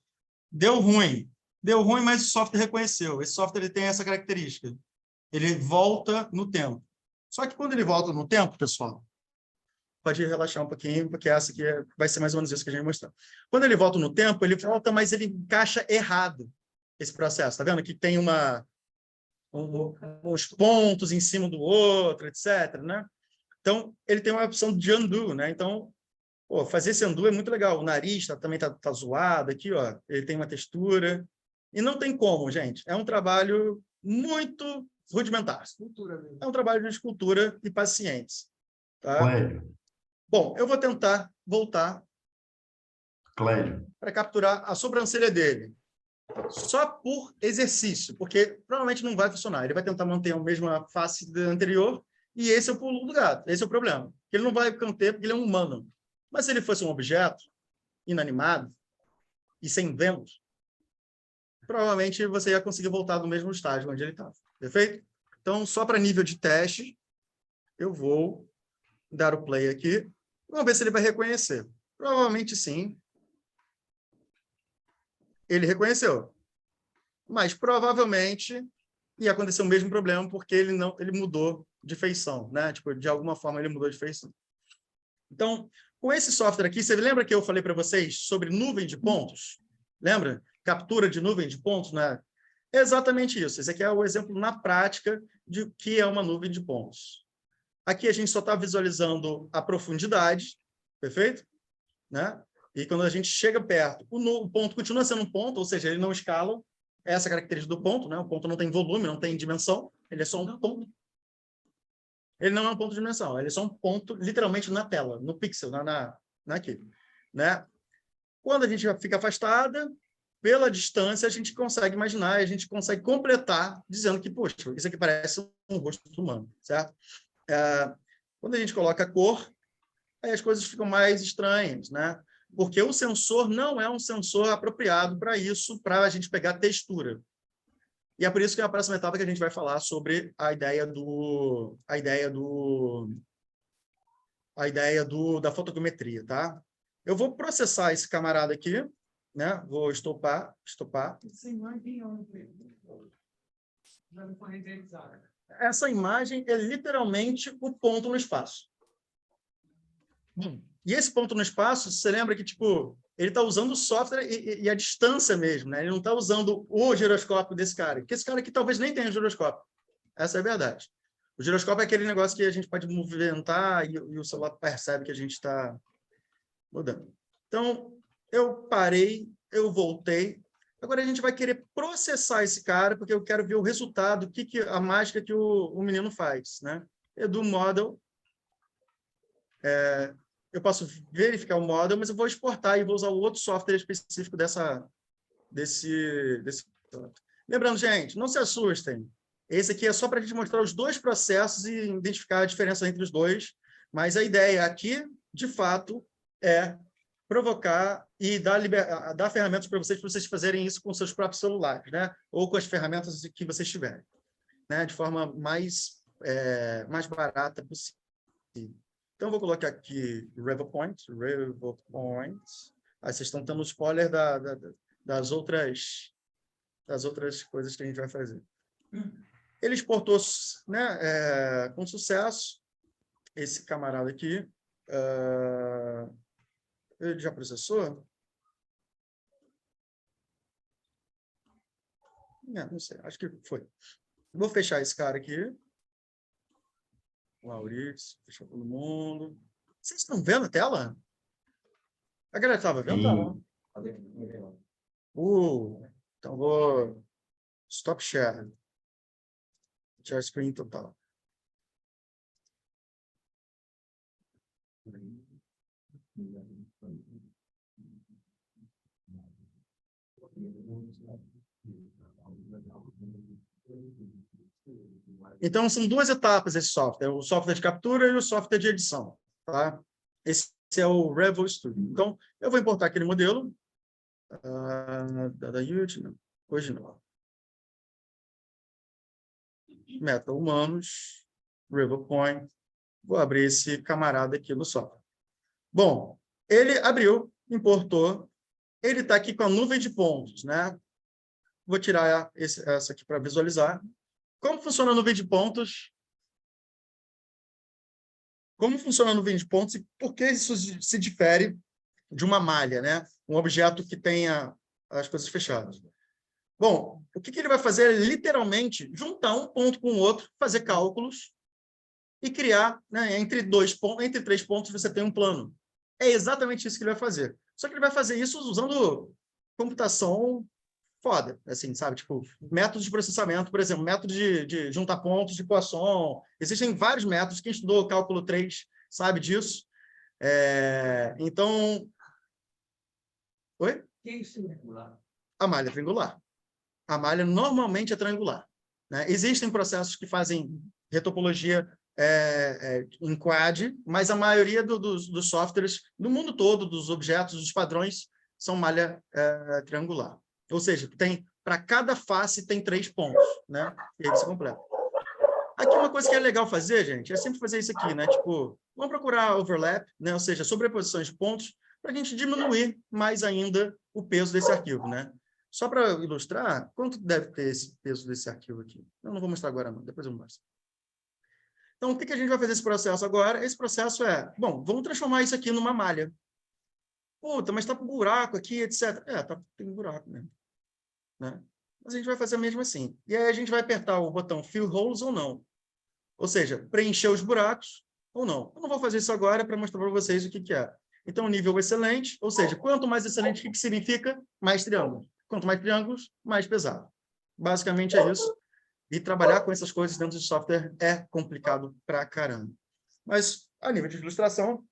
Deu ruim. Deu ruim, mas o software reconheceu. Esse software ele tem essa característica. Ele volta no tempo. Só que quando ele volta no tempo, pessoal, pode relaxar um pouquinho, porque essa aqui vai ser mais ou menos isso que a gente vai mostrar. Quando ele volta no tempo, ele volta, mas ele encaixa errado esse processo. Está vendo? Que tem uns pontos em cima do outro, etc. Né? Então, ele tem uma opção de undo. Né? Então, fazer esse undo é muito legal. O nariz também está zoado aqui. Ó. Ele tem uma textura. E não tem como, gente. É um trabalho muito rudimentar. É um trabalho de escultura e paciência. Tá? Clélio. Bom, eu vou tentar voltar para capturar a sobrancelha dele. Só por exercício, porque provavelmente não vai funcionar. Ele vai tentar manter a mesma face anterior e esse é o pulo do gato. Esse é o problema. Ele não vai manter porque ele é um humano. Mas se ele fosse um objeto inanimado e sem vento, provavelmente você ia conseguir voltar do mesmo estágio onde ele estava. Perfeito? Então, só para nível de teste, eu vou dar o play aqui. Vamos ver se ele vai reconhecer. Provavelmente sim. Ele reconheceu. Mas provavelmente ia acontecer o mesmo problema porque ele mudou de feição, né? Tipo, de alguma forma ele mudou de feição. Então, com esse software aqui, você lembra que eu falei para vocês sobre nuvem de pontos? Lembra? Captura de nuvem de pontos, né? É exatamente isso. Esse aqui é o exemplo na prática de o que é uma nuvem de pontos. Aqui a gente só está visualizando a profundidade, perfeito? Né? E quando a gente chega perto, o ponto continua sendo um ponto, ou seja, ele não escala. Essa é a característica do ponto, né? O ponto não tem volume, não tem dimensão, ele é só um ponto. Ele não é um ponto de dimensão, ele é só um ponto, literalmente, na tela, no pixel, aqui. Né? Quando a gente fica afastada, pela distância, a gente consegue imaginar, a gente consegue completar, dizendo que, poxa, isso aqui parece um rosto humano, certo? Quando a gente coloca a cor, aí as coisas ficam mais estranhas, né? Porque o sensor não é um sensor apropriado para isso, para a gente pegar textura. E é por isso que é a próxima etapa que a gente vai falar sobre a ideia da fotogrametria, tá? Eu vou processar esse camarada aqui, né? Vou estopar. Essa imagem é literalmente o ponto no espaço. E esse ponto no espaço, você lembra que tipo, ele está usando o software e a distância mesmo, né? Ele não está usando o giroscópio desse cara, porque esse cara aqui talvez nem tenha giroscópio. Essa é a verdade. O giroscópio é aquele negócio que a gente pode movimentar e o celular percebe que a gente está mudando. Então, eu parei, eu voltei. Agora a gente vai querer processar esse cara, porque eu quero ver o resultado, a mágica que o menino faz, né? Edu Model. Eu posso verificar o model, mas eu vou exportar e vou usar o outro software específico desse. Lembrando, gente, não se assustem. Esse aqui é só para a gente mostrar os dois processos e identificar a diferença entre os dois. Mas a ideia aqui, de fato, é provocar e dar ferramentas para vocês fazerem isso com seus próprios celulares, né? Ou com as ferramentas que vocês tiverem. né, de forma mais barata possível. Então, eu vou colocar aqui Revo Point. Aí vocês estão tendo spoiler das outras coisas que a gente vai fazer. Ele exportou, né, com sucesso esse camarada aqui. Ele já processou? Não sei, acho que foi. Vou fechar esse cara aqui. Maurício, fechou todo mundo. Vocês estão vendo a tela? A galera estava vendo? Então vou stop share. Share screen total. Então, são duas etapas esse software, o software de captura e o software de edição. Tá? Esse é o Revo Studio. Então, eu vou importar aquele modelo da YouTube, hoje não. Meta humanos, Revo Point. Vou abrir esse camarada aqui no software. Bom, ele abriu, importou, ele está aqui com a nuvem de pontos, né? Vou tirar essa aqui para visualizar. Como funciona a nuvem de pontos? Como funciona a nuvem de pontos e por que isso se difere de uma malha, né? Um objeto que tenha as coisas fechadas. Bom, o que ele vai fazer é literalmente juntar um ponto com o outro, fazer cálculos e criar, né, entre três pontos você tem um plano. É exatamente isso que ele vai fazer. Só que ele vai fazer isso usando computação foda, assim, sabe? Tipo, métodos de processamento, por exemplo, método de juntar pontos de Poisson. Existem vários métodos. Quem estudou cálculo 3 sabe disso. Então... Oi? Quem é triangular? A malha triangular. A malha normalmente é triangular, né? Existem processos que fazem retopologia em quad, mas a maioria dos softwares no mundo todo, dos objetos, dos padrões, são malha triangular. Ou seja, para cada face tem 3 pontos, né? E aí você completa. Aqui uma coisa que é legal fazer, gente, é sempre fazer isso aqui, né? Tipo, vamos procurar overlap, né? Ou seja, sobreposições de pontos, para a gente diminuir mais ainda o peso desse arquivo, né? Só para ilustrar, quanto deve ter esse peso desse arquivo aqui? Eu não vou mostrar agora, não. Depois eu mostro. Então, o que a gente vai fazer esse processo agora? Esse processo bom, vamos transformar isso aqui numa malha. Puta, mas está com buraco aqui, etc. Tem um buraco mesmo, né? Mas a gente vai fazer mesmo assim. E aí a gente vai apertar o botão Fill Holes ou não. Ou seja, preencher os buracos ou não. Eu não vou fazer isso agora para mostrar para vocês o que é. Então, nível excelente, ou seja, quanto mais excelente, o que significa? Mais triângulos. Quanto mais triângulos, mais pesado. Basicamente é isso. E trabalhar com essas coisas dentro de software é complicado pra caramba. Mas, a nível de ilustração,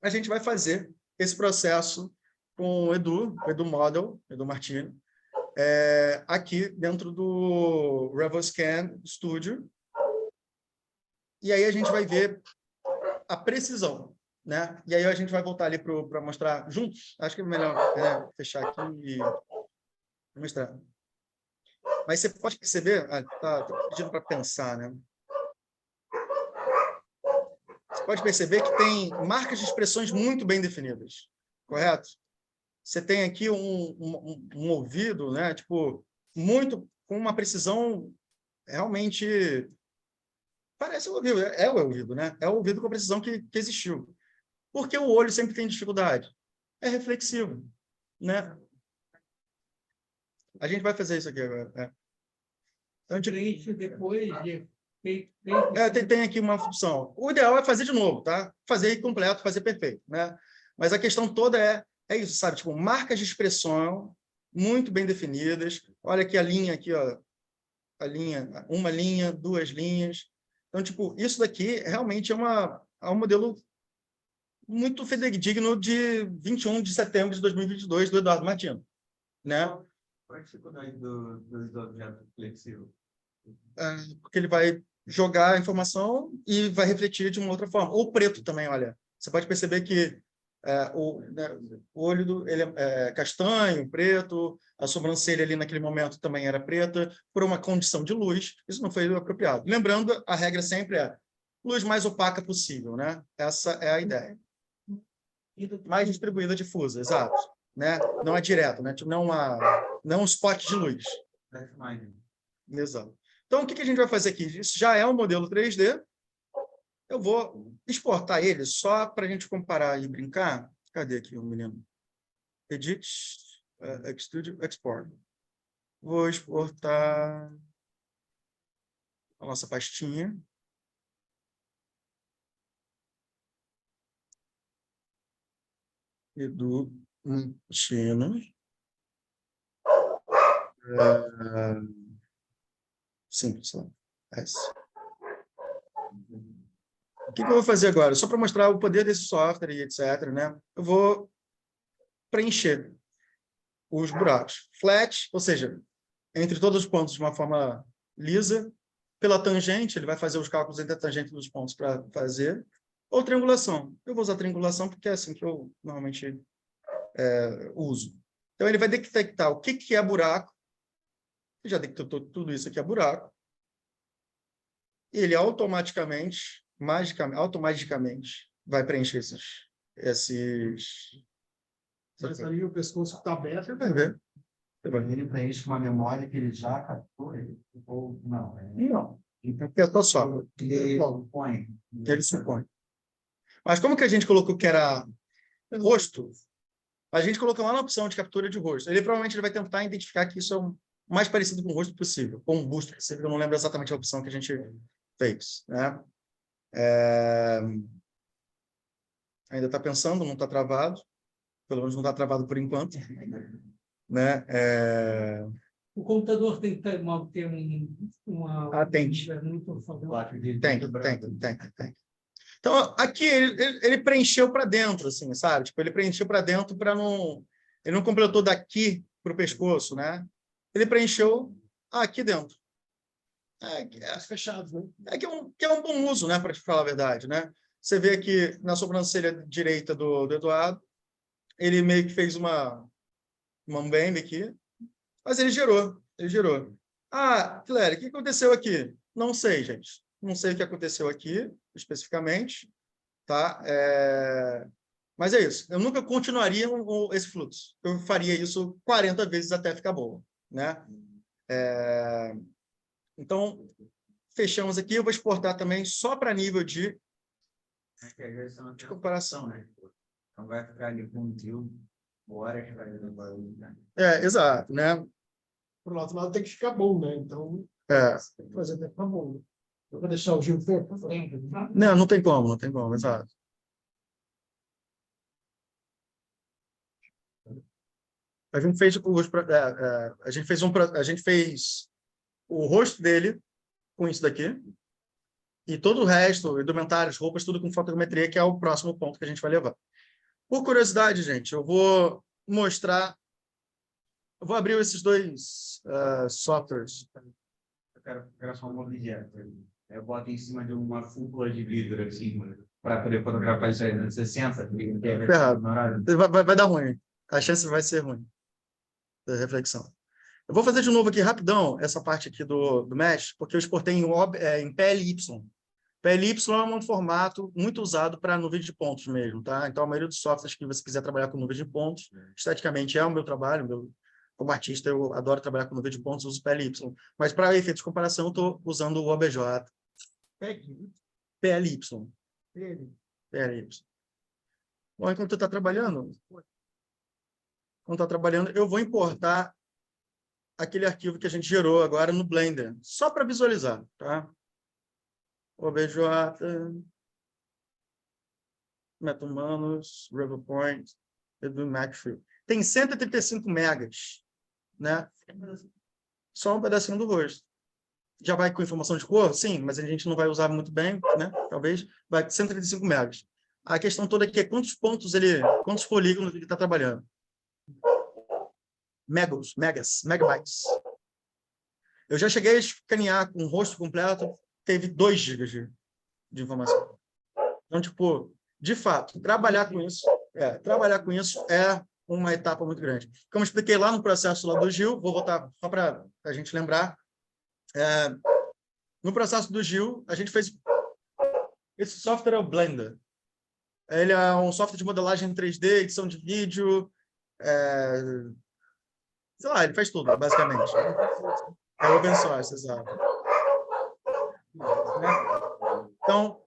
a gente vai fazer esse processo com o Edu Model, Edu Martino, aqui dentro do RevoScan Studio. E aí a gente vai ver a precisão, né? E aí a gente vai voltar ali para mostrar juntos. Acho que é melhor fechar aqui e mostrar. Mas você pode perceber, tá pedindo para pensar, né? Você pode perceber que tem marcas de expressões muito bem definidas, correto? Você tem aqui um ouvido, né? Tipo, muito com uma precisão realmente parece o ouvido, é o ouvido, né? É o ouvido com a precisão que existiu. Porque o olho sempre tem dificuldade. É reflexivo, né? A gente vai fazer isso aqui agora. Então, depois de... tem aqui uma função. O ideal é fazer de novo, tá? Fazer completo, fazer perfeito, né? Mas a questão toda é isso, sabe? Tipo, marcas de expressão muito bem definidas. Olha aqui a linha aqui, ó. A linha, uma linha, 2 linhas. Então, tipo, isso daqui realmente é um modelo muito fidedigno de 21 de setembro de 2022 do Eduardo Martino, né? Qual é a dificuldade dos objetos flexíveis? Porque ele vai jogar a informação e vai refletir de uma outra forma. Ou preto também, olha. Você pode perceber que O olho ele é castanho, preto, a sobrancelha ali naquele momento também era preta, por uma condição de luz, isso não foi apropriado. Lembrando, a regra sempre é luz mais opaca possível, né? Essa é a ideia. Mais distribuída, difusa, exato. Né? Não é direto, né? Não um spot de luz. Exato. Então, o que a gente vai fazer aqui? Isso já é um modelo 3D. Eu vou exportar ele só para a gente comparar e brincar. Cadê aqui o menino? Edit, Studio, Export. Vou exportar a nossa pastinha. Edu Chino. Simples, S. O que eu vou fazer agora? Só para mostrar o poder desse software e etc., né? Eu vou preencher os buracos. Flat, ou seja, entre todos os pontos de uma forma lisa. Pela tangente, ele vai fazer os cálculos entre a tangente dos pontos para fazer. Ou triangulação. Eu vou usar triangulação porque é assim que eu normalmente uso. Então, ele vai detectar o que é buraco. Já detectou tudo isso aqui é buraco. E ele automaticamente vai preencher esses... Mas ali o pescoço está aberto, vai ver. ele preenche uma memória que ele já captou, ou não? Não. Porque é só. Ele supõe. Mas como que a gente colocou que era rosto? A gente colocou lá na opção de captura de rosto. Ele provavelmente vai tentar identificar que isso é o mais parecido com o rosto possível, com um busto possível. Eu não lembro exatamente a opção que a gente fez, né? Ainda está pensando, não está travado. Pelo menos não está travado por enquanto. Né? O computador tem que ter uma Atende. Tem. Então, aqui ele preencheu para dentro, assim, sabe? Tipo, ele preencheu para dentro para não... Ele não completou daqui para o pescoço, né? Ele preencheu aqui dentro. fechado, né? Que é um bom uso, né? Para te falar a verdade, né? Você vê aqui na sobrancelha direita do Eduardo, ele meio que fez uma bang aqui, mas ele gerou. Claire, o que aconteceu aqui? Não sei, gente. Não sei o que aconteceu aqui, especificamente, tá? Mas é isso. Eu nunca continuaria esse fluxo. Eu faria isso 40 vezes até ficar boa, né? Então, fechamos aqui. Eu vou exportar também só para nível de comparação, né? Então vai ficar ali com o tio, horas fazendo barulho, né? Exato, né? Por outro lado, tem que ficar bom, né? Então, tem que fazer até ficar bom. Eu vou deixar o Gil for. Não tem como, exato. A gente fez o rosto dele com isso daqui e todo o resto, indumentários, roupas, tudo com fotogrametria, que é o próximo ponto que a gente vai levar. Por curiosidade, gente, eu vou mostrar... Eu vou abrir esses dois softwares. Eu quero só um objeto. Eu boto em cima de uma cúpula de vidro, assim, para poder fotografar isso aí nos 60. Ferrado. Vai dar ruim. A chance vai ser ruim da reflexão. Eu vou fazer de novo aqui rapidão essa parte aqui do Mesh, porque eu exportei em PLY. PLY é um formato muito usado para nuvem de pontos mesmo, tá? Então, a maioria dos softwares que você quiser trabalhar com nuvem de pontos, esteticamente é o meu trabalho, como artista, eu adoro trabalhar com nuvem de pontos, uso PLY. Mas, para efeitos de comparação, eu estou usando o OBJ. PLY. Bom, enquanto está trabalhando, eu vou importar aquele arquivo que a gente gerou agora no Blender, só para visualizar, tá? OBJ, MetaHumanos, RiverPoint, Edu Macfield. Tem 135 megas, né? Só um pedacinho do rosto. Já vai com informação de cor? Sim, mas a gente não vai usar muito bem, né? Talvez. Vai 135 megas. A questão toda aqui é quantos polígonos ele está trabalhando. Megabytes. Eu já cheguei a escanear com o rosto completo, teve 2 GB de informação. Então, tipo, de fato, trabalhar com isso trabalhar com isso é uma etapa muito grande. Como eu expliquei lá no processo lá do Gil, vou voltar só para a gente lembrar. No processo do Gil, a gente fez... Esse software é o Blender. Ele é um software de modelagem em 3D, edição de vídeo, sei lá, ele faz tudo, basicamente. É open source, exato. Então,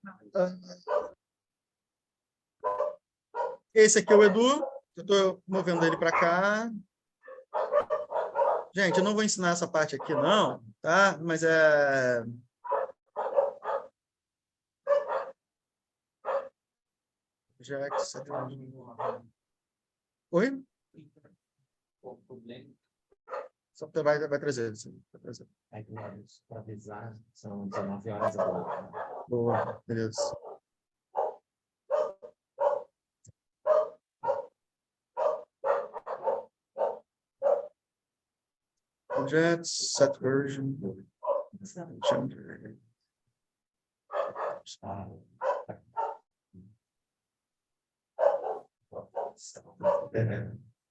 esse aqui é o Edu, eu estou movendo ele para cá. Gente, eu não vou ensinar essa parte aqui, não, tá? Mas Oi? Só vai trazer. Vai trazer. Para avisar, são 19 horas agora. Boa, beleza. Projects, set version.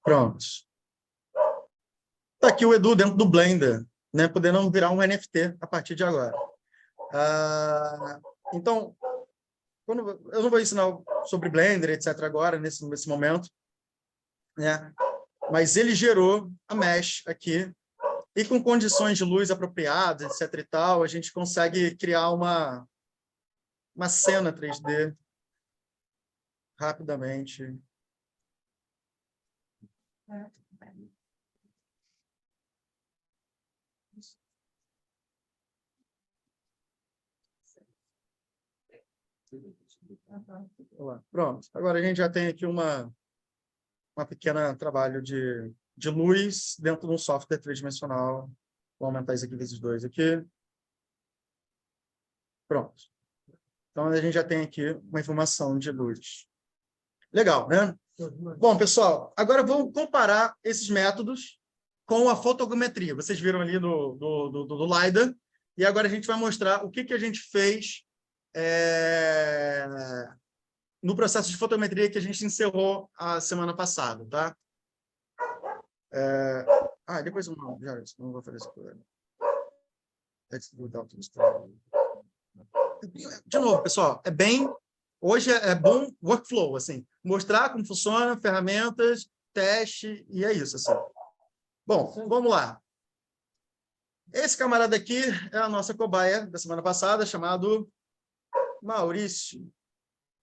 Pronto. Está aqui o Edu dentro do Blender, né, podendo virar um NFT a partir de agora. Então, eu não vou ensinar sobre Blender, etc., agora, nesse momento, né? Mas ele gerou a mesh aqui, e com condições de luz apropriadas, etc. e tal, a gente consegue criar uma cena 3D rapidamente. Pronto. Agora a gente já tem aqui uma pequena trabalho de luz dentro de um software tridimensional. Vou aumentar isso aqui vezes 2 aqui. Pronto. Então a gente já tem aqui uma informação de luz. Legal, né? Bom, pessoal, agora vamos comparar esses métodos com a fotogrametria. Vocês viram ali do LiDAR, e agora a gente vai mostrar o que a gente fez no processo de fotometria que a gente encerrou a semana passada, tá? Depois eu não vou fazer isso. De novo, pessoal, hoje é bom workflow, assim, mostrar como funciona, ferramentas, teste, e é isso, assim. Bom, vamos lá. Esse camarada aqui é a nossa cobaia da semana passada, chamado Maurício.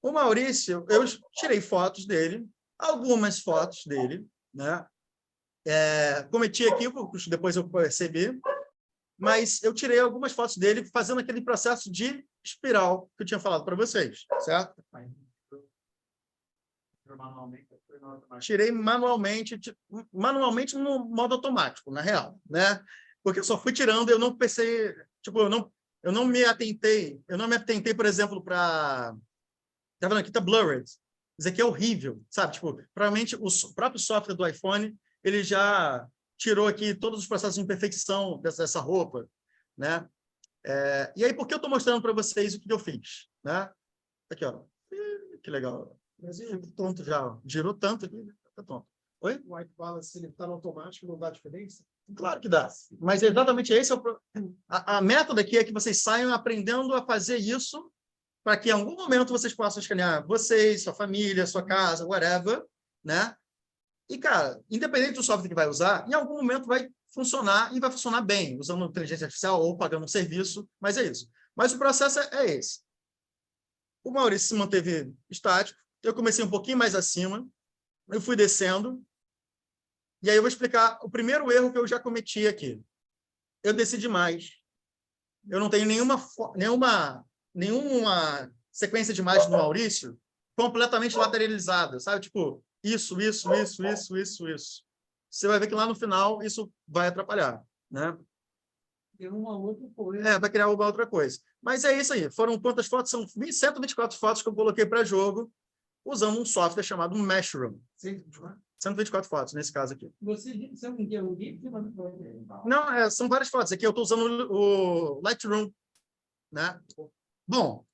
O Maurício, eu tirei fotos dele, algumas fotos dele, né? Cometi equívocos, depois eu percebi, mas eu tirei algumas fotos dele fazendo aquele processo de espiral que eu tinha falado para vocês, certo? Tirei manualmente no modo automático, na real, né? Porque eu só fui tirando, eu não pensei, tipo, eu não me atentei, por exemplo, para... Tá vendo aqui? Tá blurred. Isso aqui é horrível, sabe? Tipo, provavelmente o próprio software do iPhone, ele já tirou aqui todos os processos de imperfeição dessa roupa, né? E aí, por que eu estou mostrando para vocês o que eu fiz, né? Aqui, ó. Que legal. Mas tonto já, ó. Girou tanto aqui, tá tonto. Oi? O white balance, se ele está no automático, não dá diferença? Claro que dá. Mas exatamente esse é a meta daqui é que vocês saiam aprendendo a fazer isso para que em algum momento vocês possam escanear vocês, sua família, sua casa, whatever, né? E, cara, independente do software que vai usar, em algum momento vai funcionar e vai funcionar bem, usando inteligência artificial ou pagando um serviço, mas é isso. Mas o processo é esse. O Maurício se manteve estático, eu comecei um pouquinho mais acima, eu fui descendo, e aí eu vou explicar o primeiro erro que eu já cometi aqui. Eu desci demais. Eu não tenho nenhuma sequência de imagens do Maurício completamente lateralizada, sabe? Tipo, isso. Você vai ver que lá no final isso vai atrapalhar, né? Uma outra coisa. Vai criar uma outra coisa. Mas é isso aí. Foram quantas fotos? São 124 fotos que eu coloquei para jogo, usando um software chamado Meshroom. 124 fotos, nesse caso aqui. Você não quer o GIF? Não, são várias fotos. Aqui eu estou usando o Lightroom, né? Bom,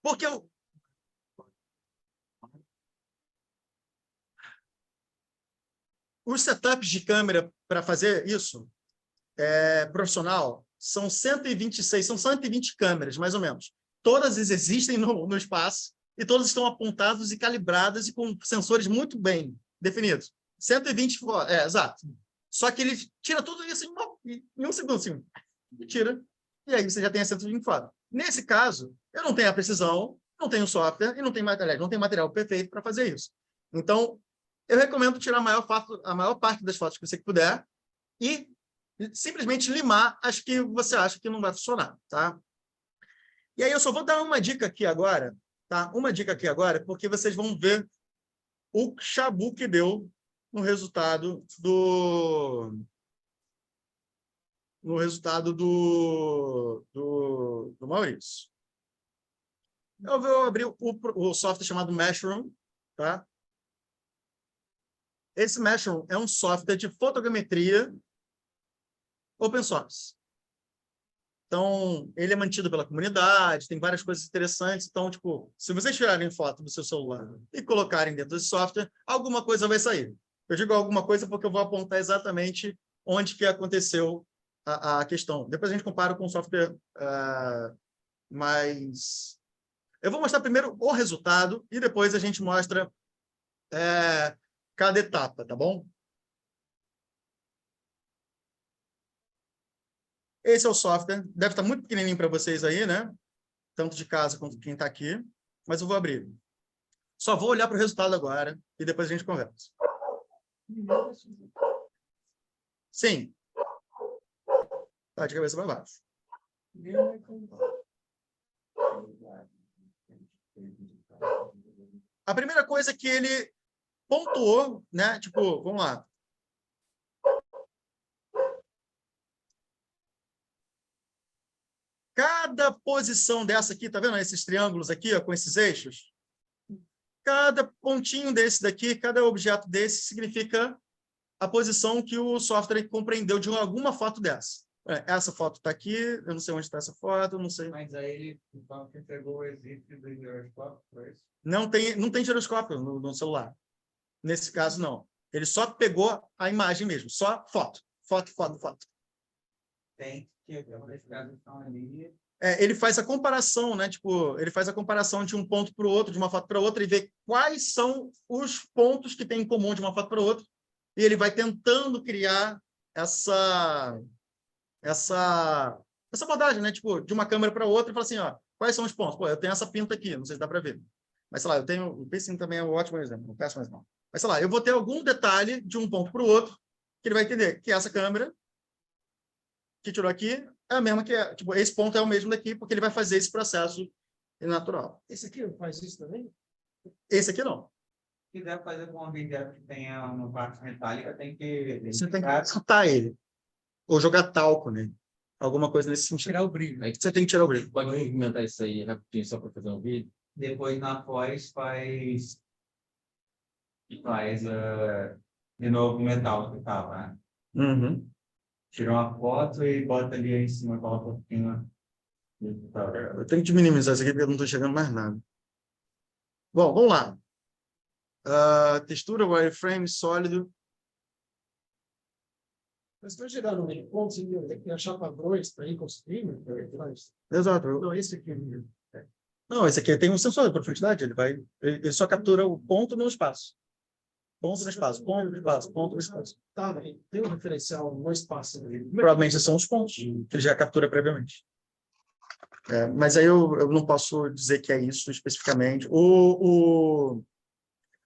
porque eu... os setups de câmera para fazer isso, profissional, são 126, são 120 câmeras, mais ou menos. Todas existem no espaço e todas estão apontadas e calibradas e com sensores muito bem definidos. 120, exato. Só que ele tira tudo isso em um segundo, assim. Tira, e aí você já tem a 120 fora. Nesse caso, eu não tenho a precisão, não tenho software e não tenho material perfeito para fazer isso. Então, eu recomendo tirar a maior parte das fotos que você puder e simplesmente limar as que você acha que não vai funcionar, tá? E aí eu só vou dar uma dica aqui agora, tá? Uma dica aqui agora, porque vocês vão ver o chabu que deu no resultado do Maurício. Eu vou abrir o software chamado Meshroom, tá? Esse Meshroom é um software de fotogrametria open source. Então, ele é mantido pela comunidade, tem várias coisas interessantes. Então, tipo, se vocês tirarem foto do seu celular e colocarem dentro desse software, alguma coisa vai sair. Eu digo alguma coisa porque eu vou apontar exatamente onde que aconteceu a questão. Depois a gente compara com o software mais... Eu vou mostrar primeiro o resultado e depois a gente mostra cada etapa, tá bom? Esse é o software. Deve estar muito pequenininho para vocês aí, né? Tanto de casa quanto quem está aqui. Mas eu vou abrir. Só vou olhar para o resultado agora e depois a gente conversa. Sim. Tá de cabeça para baixo. A primeira coisa que ele pontuou, né? Tipo, vamos lá. Cada posição dessa aqui, tá vendo esses triângulos aqui, ó, com esses eixos? Cada pontinho desse daqui, cada objeto desse significa a posição que o software compreendeu de alguma foto dessa. Essa foto está aqui, eu não sei onde está essa foto, eu não sei. Mas aí ele então, entregou o existe do giroscópio, foi isso? Não tem giroscópio no celular. Nesse caso, não. Ele só pegou a imagem mesmo, só foto. Foto. Tem que nesse caso estão ali. Ele faz a comparação, né? Tipo, ele faz a comparação de um ponto para o outro, de uma foto para outra, e vê quais são os pontos que tem em comum de uma foto para outra. E ele vai tentando criar essa abordagem, né? Tipo, de uma câmera para outra, e fala assim, ó, quais são os pontos? Pô, eu tenho essa pinta aqui, não sei se dá para ver. Mas, sei lá, o pacing também é um ótimo exemplo, não peço mais não. Mas, sei lá, eu vou ter algum detalhe de um ponto para o outro, que ele vai entender que essa câmera que tirou aqui é a mesma que é, tipo, esse ponto é o mesmo daqui, porque ele vai fazer esse processo natural. Esse aqui faz isso também? Esse aqui não. Se quiser fazer com um objeto que tenha uma parte metálica, tem que... Você tem que cortar ele. Ou jogar talco nele. Alguma coisa nesse sentido. Tirar o brilho. Aí você tem que tirar o brilho. Pode movimentar isso aí rapidinho só para fazer um vídeo? Depois, na pós, faz de novo o metal que estava, né? Uhum. Tira uma foto e bota ali em cima, coloca um pouquinho. Eu tenho que minimizar isso aqui porque eu não estou chegando mais nada. Bom, vamos lá. Textura, wireframe, sólido. Mas estou gerando um ponto, tem que achar padrões para ir construindo. Exato. Não, esse aqui. Não, esse aqui tem um sensor de profundidade. Ele só captura o ponto no espaço. Ponto no espaço, ponto no espaço, ponto no espaço. Tá, tem um referencial no espaço. Provavelmente são os pontos que ele já captura previamente. Mas aí eu não posso dizer que é isso especificamente. O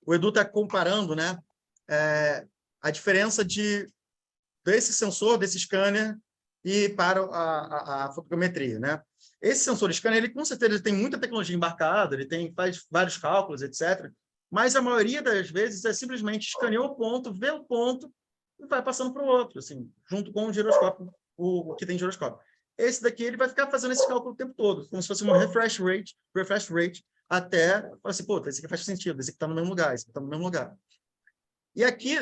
Edu está comparando, né, a diferença desse sensor, desse scanner, e para a fotogrametria, né? Esse sensor scanner, ele com certeza tem muita tecnologia embarcada, ele faz vários cálculos, etc. Mas a maioria das vezes é simplesmente escanear o ponto, ver o ponto e vai passando para o outro, assim, junto com o giroscópio, o que tem giroscópio. Esse daqui ele vai ficar fazendo esse cálculo o tempo todo, como se fosse uma refresh rate, até falar assim, pô, esse aqui faz sentido, esse aqui está no mesmo lugar, esse aqui está no mesmo lugar. E aqui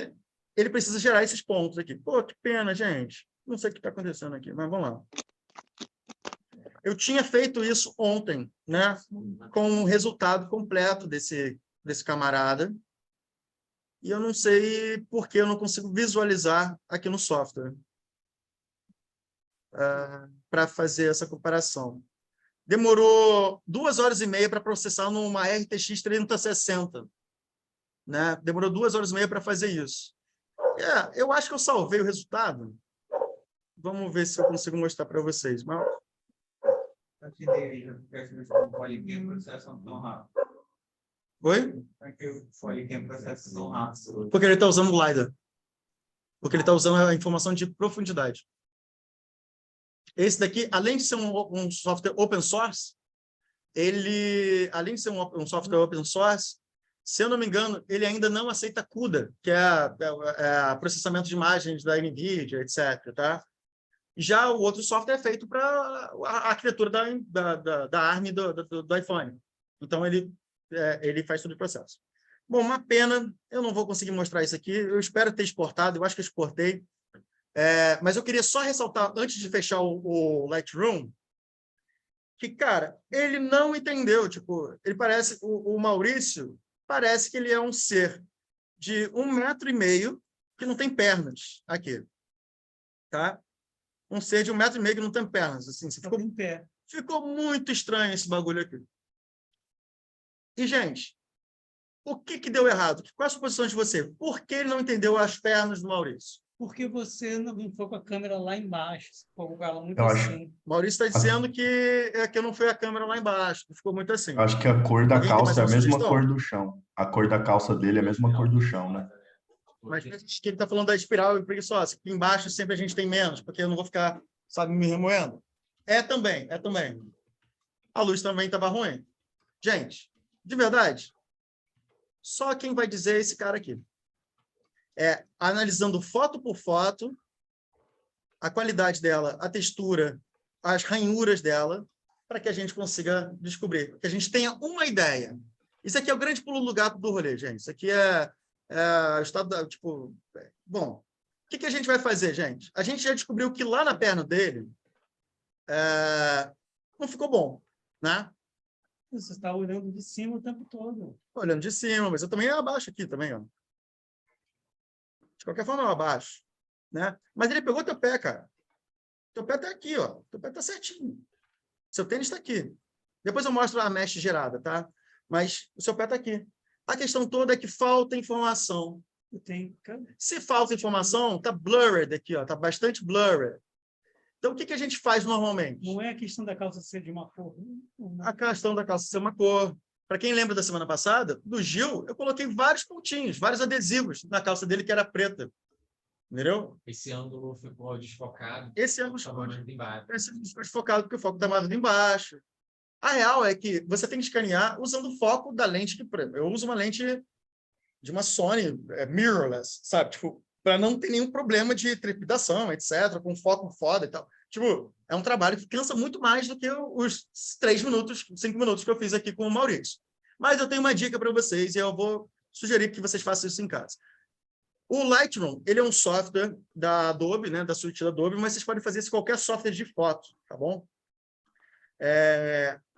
ele precisa gerar esses pontos aqui. Pô, que pena, gente. Não sei o que está acontecendo aqui, mas vamos lá. Eu tinha feito isso ontem, né? Com o resultado completo desse camarada. e eu não sei por que eu não consigo visualizar aqui no software para fazer essa comparação. Demorou 2 horas e meia para processar numa RTX 3060. Né? Demorou 2 horas e meia para fazer isso. Eu acho que eu salvei o resultado. Vamos ver se eu consigo mostrar para vocês. Mas... Oi? Porque ele está usando o LiDAR. Porque ele está usando a informação de profundidade. Esse daqui, além de ser um software open source, além de ser um software open source, se eu não me engano, ele ainda não aceita CUDA, que é processamento de imagens da NVIDIA, etc. Tá? Já o outro software é feito para a arquitetura da ARM do iPhone. Então, ele faz todo o processo. Bom, uma pena, eu não vou conseguir mostrar isso aqui. Eu espero ter exportado, eu acho que eu exportei. Mas eu queria só ressaltar, antes de fechar o Lightroom, que, cara, ele não entendeu. Tipo, ele parece, o Maurício parece que ele é um ser de 1,5 metro que não tem pernas aqui. Tá? Um ser de 1,5 metro que não tem pernas. Assim, ficou muito estranho esse bagulho aqui. E, gente, o que deu errado? Qual a suposição de você? Por que ele não entendeu as pernas do Maurício? Porque você não foi com a câmera lá embaixo, você ficou com ela muito Eu assim. Maurício está dizendo que não foi a câmera lá embaixo, que ficou muito assim. Eu acho que a cor da Alguém tem mais calça é a uma mesma sugestão? cor do chão. A cor da calça dele é a mesma cor do chão, né? Mas acho que ele está falando da espiral e preguiçosa, que embaixo sempre a gente tem menos, porque eu não vou ficar, sabe, me remoendo. Também. A luz também estava ruim. Gente, de verdade, só quem vai dizer é esse cara aqui. Analisando foto por foto, a qualidade dela, a textura, as ranhuras dela, para que a gente consiga descobrir, que a gente tenha uma ideia. Isso aqui é o grande pulo do gato do rolê, gente. Isso aqui o estado da... Tipo, bom, o que a gente vai fazer, gente? A gente já descobriu que lá na perna dele não ficou bom, né? Você está olhando de cima o tempo todo. Olhando de cima, mas eu também abaixo aqui também, ó. De qualquer forma, eu abaixo, né? Mas ele pegou teu pé, cara. Teu pé está aqui, ó. Teu pé está certinho. Seu tênis está aqui. Depois eu mostro a mesh gerada, tá? Mas o seu pé está aqui. A questão toda é que falta informação. Se falta informação, está blurred aqui, ó. Está bastante blurred. Então, o que a gente faz normalmente? Não é a questão da calça ser de uma cor. A questão da calça ser uma cor. Para quem lembra da semana passada, do Gil, eu coloquei vários pontinhos, vários adesivos na calça dele que era preta. Entendeu? Esse ângulo ficou desfocado. Esse ângulo ficou desfocado porque o foco está mais embaixo. A real é que você tem que escanear usando o foco da lente que... Eu uso uma lente de uma Sony mirrorless, sabe? Tipo, para não ter nenhum problema de trepidação, etc., com foco foda e tal. Tipo, é um trabalho que cansa muito mais do que os 3 minutos, 5 minutos que eu fiz aqui com o Maurício. Mas eu tenho uma dica para vocês e eu vou sugerir que vocês façam isso em casa. O Lightroom, ele é um software da Adobe, né, da suíte da Adobe, mas vocês podem fazer isso em qualquer software de foto, tá bom?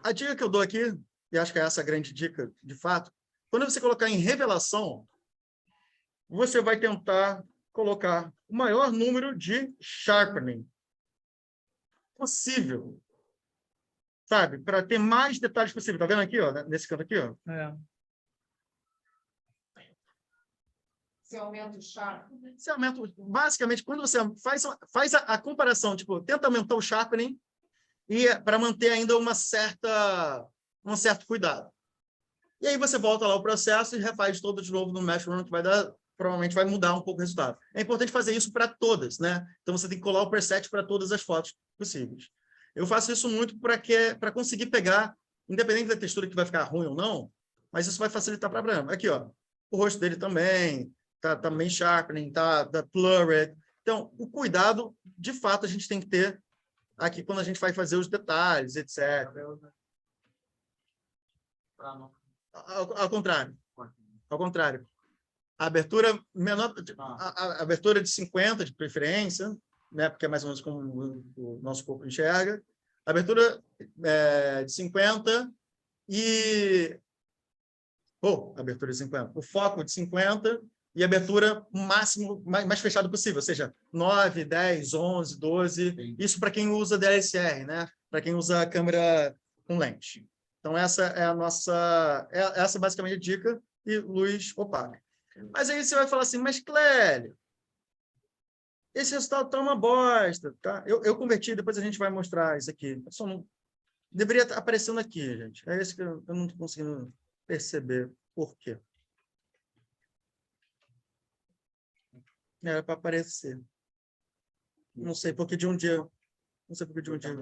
A dica que eu dou aqui, e acho que é essa a grande dica, de fato, quando você colocar em revelação, você vai tentar colocar o maior número de sharpening possível, sabe? Para ter mais detalhes possível. Tá vendo aqui, ó? Nesse canto aqui, ó? Você aumenta o sharpening. Você aumenta, basicamente, quando você faz a comparação, tipo, tenta aumentar o sharpening e para manter ainda um certo cuidado. E aí você volta lá ao processo e refaz todo de novo no Mesh Run, que vai dar, provavelmente vai mudar um pouco o resultado. É importante fazer isso para todas, né? Então você tem que colar o preset para todas as fotos possíveis. Eu faço isso muito para conseguir pegar, independente da textura que vai ficar ruim ou não, mas isso vai facilitar para caramba. Aqui, ó, o rosto dele também tá bem sharpening, tá blurred. Então, o cuidado, de fato, a gente tem que ter aqui quando a gente vai fazer os detalhes, etc. Ao contrário. Ao contrário. A abertura menor, a abertura de 50, de preferência, né, porque é mais ou menos como o nosso corpo enxerga. A abertura de 50 e... abertura de 50. O foco de 50 e abertura o máximo, mais fechado possível, ou seja, 9, 10, 11, 12, isso para quem usa DSLR, né? Para quem usa a câmera com lente. Então, essa é a nossa... essa é basicamente a dica, e luz opaca. Mas aí você vai falar assim, mas Clélio, esse resultado está uma bosta, tá? Eu converti, depois a gente vai mostrar isso aqui. Só não... Deveria estar aparecendo aqui, gente. É isso que eu não estou conseguindo perceber por quê. Era para aparecer. Não sei porque de um dia... Não sei porque de um dia...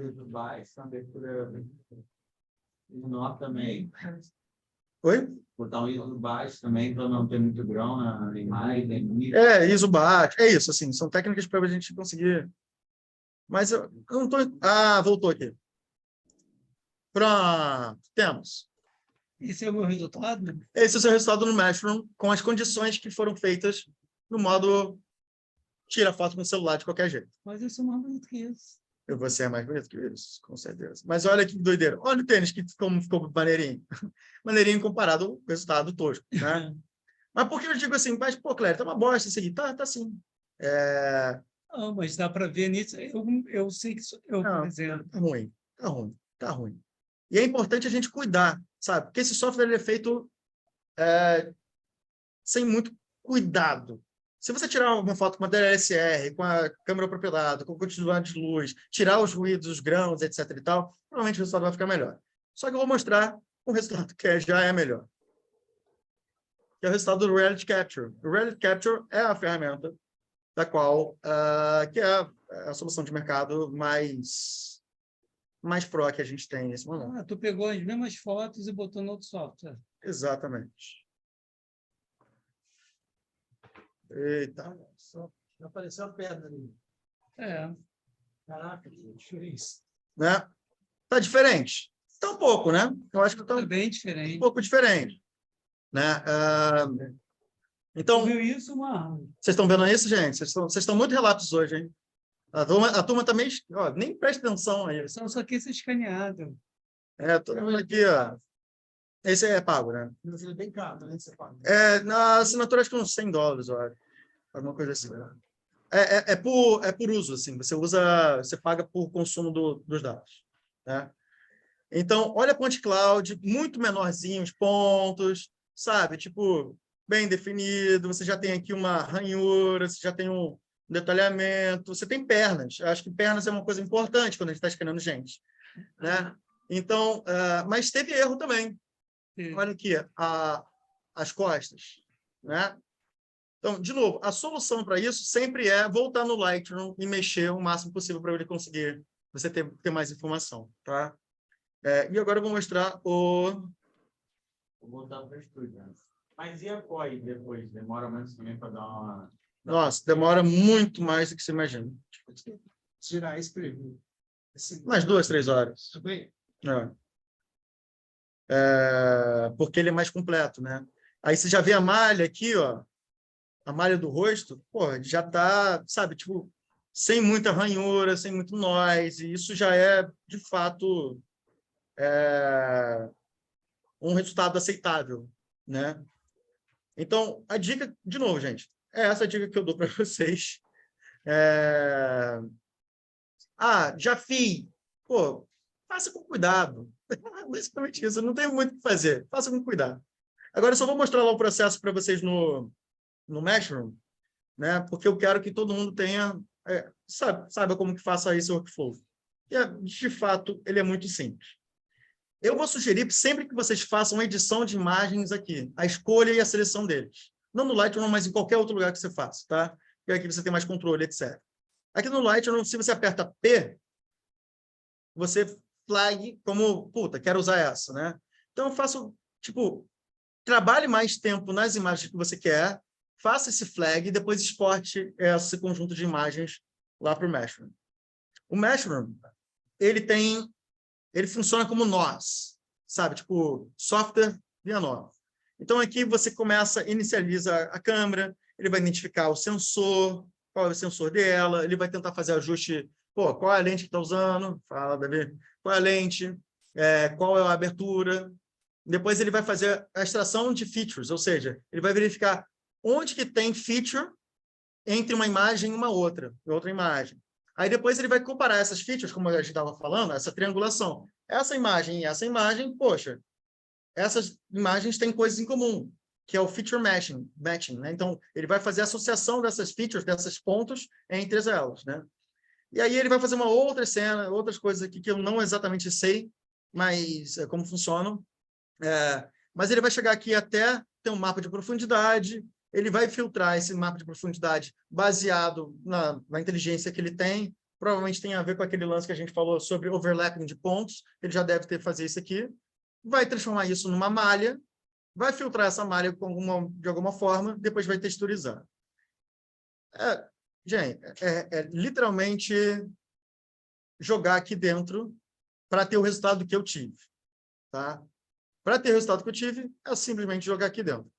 Nó também. Oi? Botar um ISO baixo também, para não ter muito grão na imagem. ISO baixo. É isso, assim. São técnicas para a gente conseguir... Mas eu não estou... Ah, voltou aqui. Pronto. Temos. Esse é o meu resultado? Esse é o seu resultado no Mashroom, com as condições que foram feitas no modo tira foto com o celular de qualquer jeito. Mas eu sou mais bonito que isso. Você é mais bonito que isso, com certeza. Mas olha que doideira. Olha o tênis, que ficou maneirinho. Maneirinho comparado ao resultado tosco, né? Mas por que eu digo assim? Mas, pô, Cléber, tá uma bosta isso aqui. Tá sim. Não, mas dá para ver nisso. Eu sei que por exemplo... Tá ruim. E é importante a gente cuidar, sabe? Porque esse software ele é feito sem muito cuidado. Se você tirar uma foto com a DSLR, com a câmera apropriada, com a quantidade de luz, tirar os ruídos, os grãos, etc. e tal, provavelmente o resultado vai ficar melhor. Só que eu vou mostrar um resultado que já é melhor. Que é o resultado do Reality Capture. O Reality Capture é a ferramenta da qual, que é a solução de mercado mais pro que a gente tem nesse momento. Tu pegou as mesmas fotos e botou no outro software. Exatamente. Eita. Só apareceu a pedra ali. Caraca, gente, é isso. Né? Tá diferente? Tá um pouco, né? Eu acho que tá bem diferente. Um pouco diferente. Né? Então, viu isso, Marlon? Vocês estão vendo isso, gente? Vocês estão muito relatos hoje, hein? A turma também... Ó, nem presta atenção aí. Só que isso é escaneado. Todo mundo aqui, ó. Esse é pago, né? Ele é bem caro, né? Você paga. Na assinatura, acho que uns $100, olha. Alguma coisa assim. É por uso, assim. Você paga por consumo dos dados. Né? Então, olha a Point Cloud, muito menorzinho os pontos, sabe? Tipo, bem definido. Você já tem aqui uma ranhura, você já tem um detalhamento. Você tem pernas. Eu acho que pernas é uma coisa importante quando a gente está escaneando gente. Né? Então, mas teve erro também. Olha aqui, as costas. Né? Então, de novo, a solução para isso sempre é voltar no Lightroom e mexer o máximo possível para ele conseguir você ter mais informação. Tá? E agora eu vou mostrar o... Vou voltar para o estúdio. Mas e a COI depois? Demora mais também para dar uma... Nossa, demora muito mais do que você imagina. Tirar esse preview. Mais 2, 3 horas. Tudo bem? Porque ele é mais completo, né? Aí você já vê a malha aqui, ó, a malha do rosto, pô, já tá, sabe, tipo, sem muita ranhura, sem muito noise, e isso já é, de fato, um resultado aceitável, né? Então, a dica, de novo, gente, é essa dica que eu dou para vocês. Já fiz. Pô, faça com cuidado. Basicamente isso, não tem muito o que fazer. Faça com cuidado. Agora, eu só vou mostrar lá o processo para vocês no Mashroom, né? Porque eu quero que todo mundo tenha... saiba como que faça esse workflow. E, de fato, ele é muito simples. Eu vou sugerir sempre que vocês façam a edição de imagens aqui, a escolha e a seleção deles. Não no Lightroom, mas em qualquer outro lugar que você faça, tá? Porque aqui você tem mais controle, etc. Aqui no Lightroom, se você aperta P, você flag como, puta, quero usar essa, né? Então, eu faço, tipo, trabalhe mais tempo nas imagens que você quer, faça esse flag e depois exporte esse conjunto de imagens lá para o Mashroom. O Mashroom, ele funciona como nós, sabe? Tipo, software via nó. Então, aqui você inicializa a câmera, ele vai identificar o sensor, qual é o sensor dela, ele vai tentar fazer ajuste, qual é a lente que está usando? Fala, Davi. Qual é a lente? Qual é a abertura? Depois ele vai fazer a extração de features, ou seja, ele vai verificar onde que tem feature entre uma imagem e uma outra imagem. Aí depois ele vai comparar essas features, como a gente estava falando, essa triangulação. Essa imagem e essa imagem, poxa, essas imagens têm coisas em comum, que é o feature matching, né? Então, ele vai fazer a associação dessas features, desses pontos, entre elas, né? E aí ele vai fazer uma outra cena, outras coisas aqui que eu não exatamente sei, mas como funcionam. Mas ele vai chegar aqui até ter um mapa de profundidade, ele vai filtrar esse mapa de profundidade baseado na inteligência que ele tem, provavelmente tem a ver com aquele lance que a gente falou sobre overlapping de pontos, ele já deve ter fazer isso aqui, vai transformar isso numa malha, vai filtrar essa malha de alguma forma, depois vai texturizar. Gente, literalmente jogar aqui dentro para ter o resultado que eu tive. Tá? Para ter o resultado que eu tive, é simplesmente jogar aqui dentro.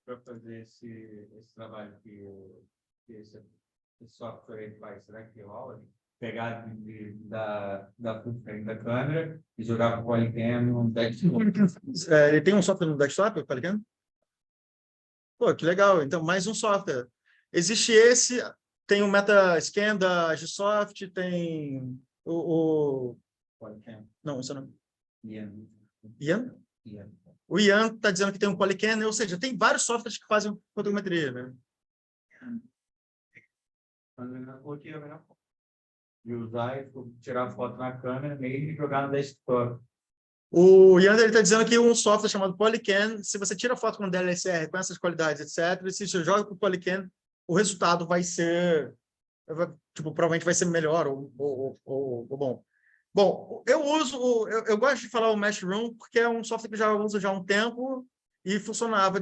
Para fazer esse trabalho que esse software faz, será que rola? Pegar da footprint da câmera e jogar para o Polycam no desktop. Ele tem um software no desktop, o Polycam? Pô, que legal. Então, mais um software. Existe esse, tem o Metascan da Agisoft, tem o... Polycam. Não, isso não. Ian? Ian? O Ian está dizendo que tem um Polycam, ou seja, tem vários softwares que fazem fotogrametria, né? E usar e tirar foto na câmera mesmo e jogar no desktop. O Ian está dizendo que um software chamado Polycam, se você tira foto com DSLR, com essas qualidades, etc., se você joga para o Polycam, o resultado vai ser, provavelmente vai ser melhor ou bom. Bom, eu gosto de falar o Meshroom porque é um software que eu já uso já há um tempo e funcionava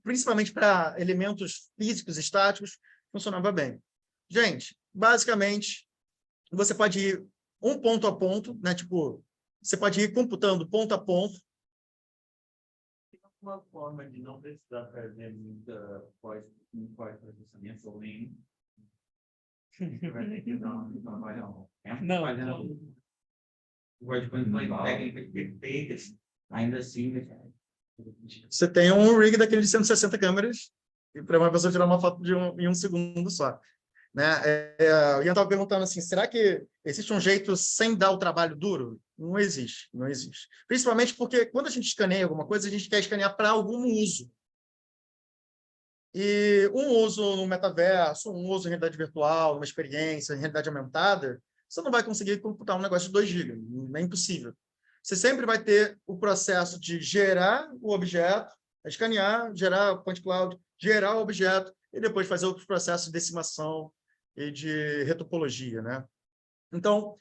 principalmente para elementos físicos, estáticos, funcionava bem. Gente, basicamente, você pode ir um ponto a ponto, né? Você pode ir computando ponto a ponto. Tem alguma forma de não precisar fazer muita pós-processamento ou nem? Não. Técnicas perfeitas, ainda assim. Você tem um rig daquele de 160 câmeras e para uma pessoa tirar uma foto em um segundo só. Né? O Ian estava perguntando assim, será que existe um jeito sem dar o trabalho duro? Não existe, não existe. Principalmente porque quando a gente escaneia alguma coisa, a gente quer escanear para algum uso. E um uso no metaverso, um uso em realidade virtual, uma experiência em realidade aumentada, você não vai conseguir computar um negócio de 2 GB, é impossível. Você sempre vai ter o processo de gerar o objeto, escanear, gerar o point cloud, gerar o objeto, e depois fazer outros processos de decimação e de retopologia, né? Então,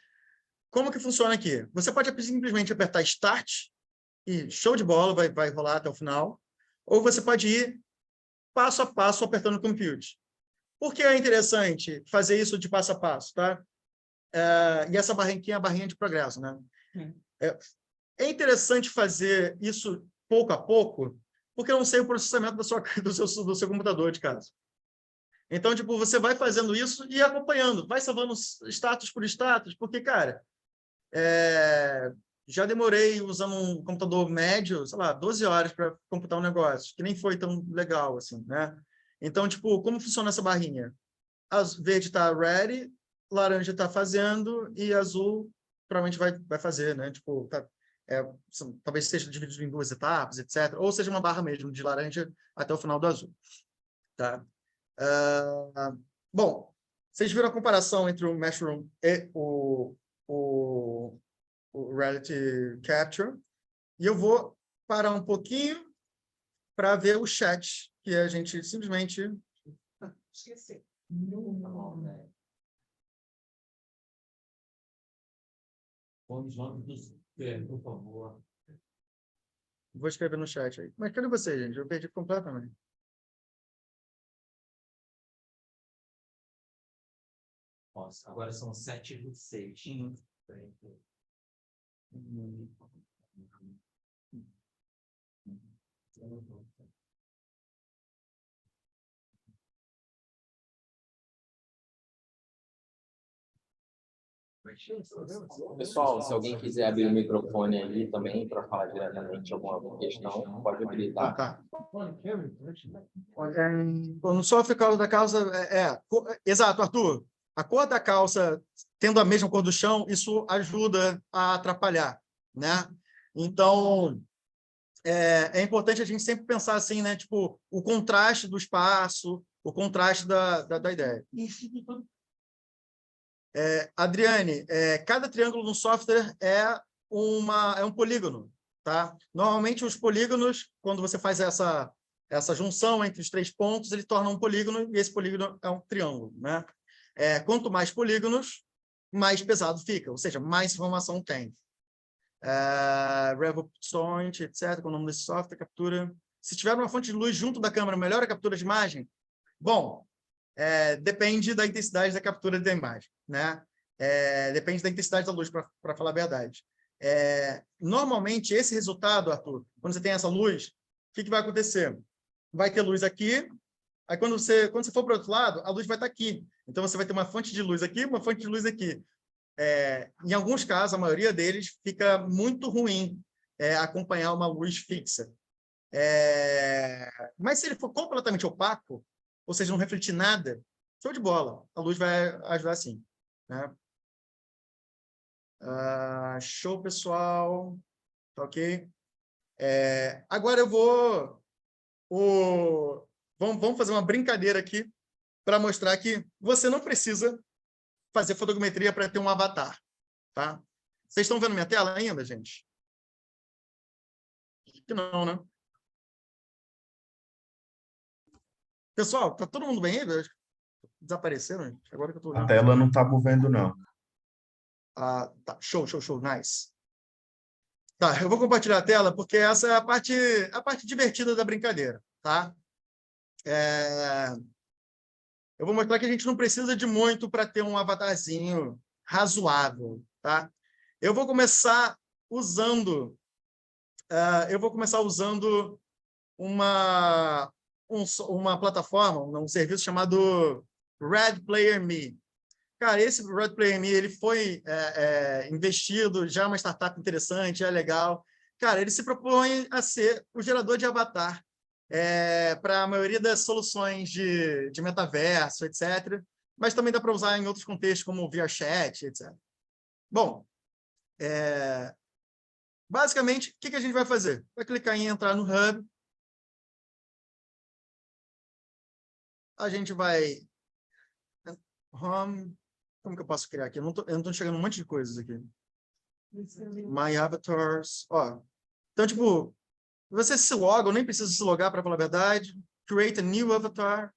como que funciona aqui? Você pode simplesmente apertar Start e show de bola, vai rolar até o final, ou você pode ir passo a passo apertando Compute. Por que é interessante fazer isso de passo a passo, tá? E essa barrinha é a barrinha de progresso, né? É interessante fazer isso pouco a pouco, porque eu não sei o processamento do seu computador de casa. Então, você vai fazendo isso e acompanhando, vai salvando status por status, porque, cara, já demorei usando um computador médio, sei lá, 12 horas para computar um negócio, que nem foi tão legal, assim, né? Então, como funciona essa barrinha? Verde está ready, laranja está fazendo e azul provavelmente vai fazer, né? Talvez seja dividido em 2 etapas, etc. Ou seja uma barra mesmo, de laranja até o final do azul. Tá? Bom, vocês viram a comparação entre o Meshroom e o Reality Capture, e eu vou parar um pouquinho para ver o chat, que a gente simplesmente... Esqueci. Por favor. Vou escrever no chat aí. Mas cadê você, gente? Eu perdi completamente. Nossa, agora são 7h26. Pessoal, se alguém quiser abrir o microfone ali também para falar diretamente alguma questão, pode abrir, tá? Tá. No software causa da calça, exato, Arthur. A cor da calça, tendo a mesma cor do chão, isso ajuda a atrapalhar, né? Então, é importante a gente sempre pensar assim, né? Tipo, o contraste do espaço, o contraste da ideia. Adriane, cada triângulo no software é um polígono, tá? Normalmente, os polígonos, quando você faz essa junção entre os 3 pontos, ele torna um polígono, e esse polígono é um triângulo, né? Quanto mais polígonos, mais pesado fica, ou seja, mais informação tem. Revel Point, etc., com o nome desse software, captura. Se tiver uma fonte de luz junto da câmera, melhora a captura de imagem? Bom, depende da intensidade da captura da imagem, né? Depende da intensidade da luz, para falar a verdade. Normalmente, esse resultado, Arthur, quando você tem essa luz, o que vai acontecer? Vai ter luz aqui, aí quando você for para o outro lado, a luz vai estar aqui. Então, você vai ter uma fonte de luz aqui, uma fonte de luz aqui. Em alguns casos, a maioria deles, fica muito ruim acompanhar uma luz fixa. Mas se ele for completamente opaco, ou seja, não refletir nada, show de bola. A luz vai ajudar sim, né? Show, pessoal. Tá ok? Agora eu vamos fazer uma brincadeira aqui para mostrar que você não precisa fazer fotogrametria para ter um avatar, tá? Vocês estão vendo minha tela ainda, gente? Acho que não, né? Pessoal, tá todo mundo bem aí? Desapareceram, gente? Agora que eu tô A vendo. tela não está movendo, não. Tá. Show, nice. Tá, eu vou compartilhar a tela porque essa é a parte divertida da brincadeira, tá? Eu vou mostrar que a gente não precisa de muito para ter um avatarzinho razoável, tá? Eu vou começar usando uma plataforma, um serviço chamado Red Player Me. Cara, esse Red Player Me, ele foi investido, já é uma startup interessante, é legal. Cara, ele se propõe a ser o gerador de avatar para a maioria das soluções de metaverso, etc. Mas também dá para usar em outros contextos, como VRChat, etc. Bom, basicamente, o que a gente vai fazer? Vai clicar em entrar no Hub. A gente vai... Home... Como que eu posso criar aqui? Eu não estou chegando um monte de coisas aqui. My Avatars. Ó. Então, tipo, você se loga, eu nem preciso se logar para falar a verdade. Create a new avatar.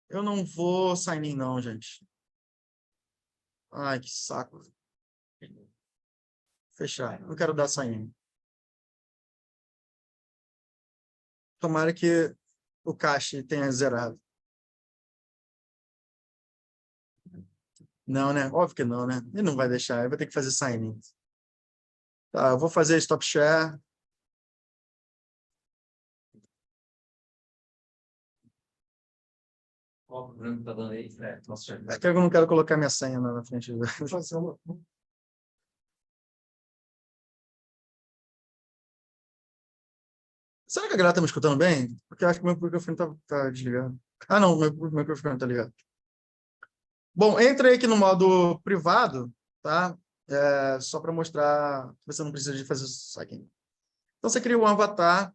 Eu não vou sign in, não, gente. Ai, que saco. Fechar. Não quero dar sign in. Tomara que o cache tenha zerado. Não, né? Óbvio que não, né? Ele não vai deixar. Eu vou ter que fazer sign in. Tá, eu vou fazer stop share. Ó, o Bruno tá dando aí, nossa, É que eu não quero colocar minha senha na frente. Será que a galera está me escutando bem? Porque eu acho que o meu microfone tá desligado. Ah, não, meu microfone está ligado. Bom, entrei aqui no modo privado, tá? Só para mostrar que você não precisa de fazer isso aqui. Então, você cria um avatar.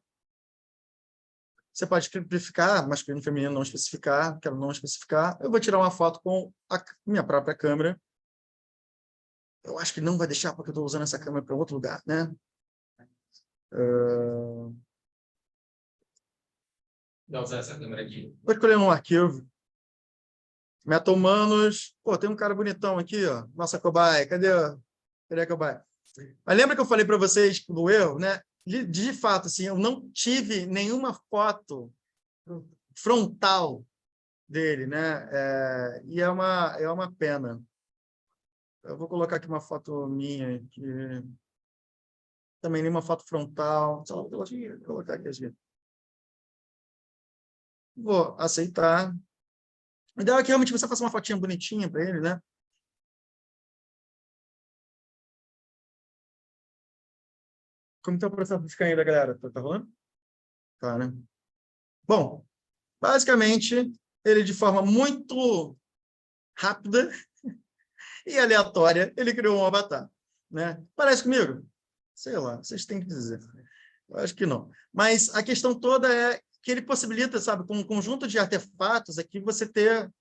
Você pode especificar, masculino, feminino, não especificar, quero não especificar. Eu vou tirar uma foto com a minha própria câmera. Eu acho que não vai deixar, porque eu estou usando essa câmera para outro lugar, né? Vou usar essa câmera aqui. Vou escolher um arquivo. Meta-humanos. Pô, tem um cara bonitão aqui, ó. Nossa cobaia. Cadê a cobaia? Mas lembra que eu falei para vocês do erro, né? De fato, assim, eu não tive nenhuma foto frontal dele, né? E é uma pena. Eu vou colocar aqui uma foto minha aqui. Também nenhuma foto frontal. Só vou colocar aqui assim. Vou aceitar. O ideal é que realmente você faça uma fotinha bonitinha para ele, né? Como está o processo de scan aí da galera? Tá rolando? Tá, né? Bom, basicamente, ele de forma muito rápida e aleatória, ele criou um avatar, né? Parece comigo? Sei lá, vocês têm que dizer. Eu acho que não. Mas a questão toda é que ele possibilita, sabe, com um conjunto de artefatos aqui, você ter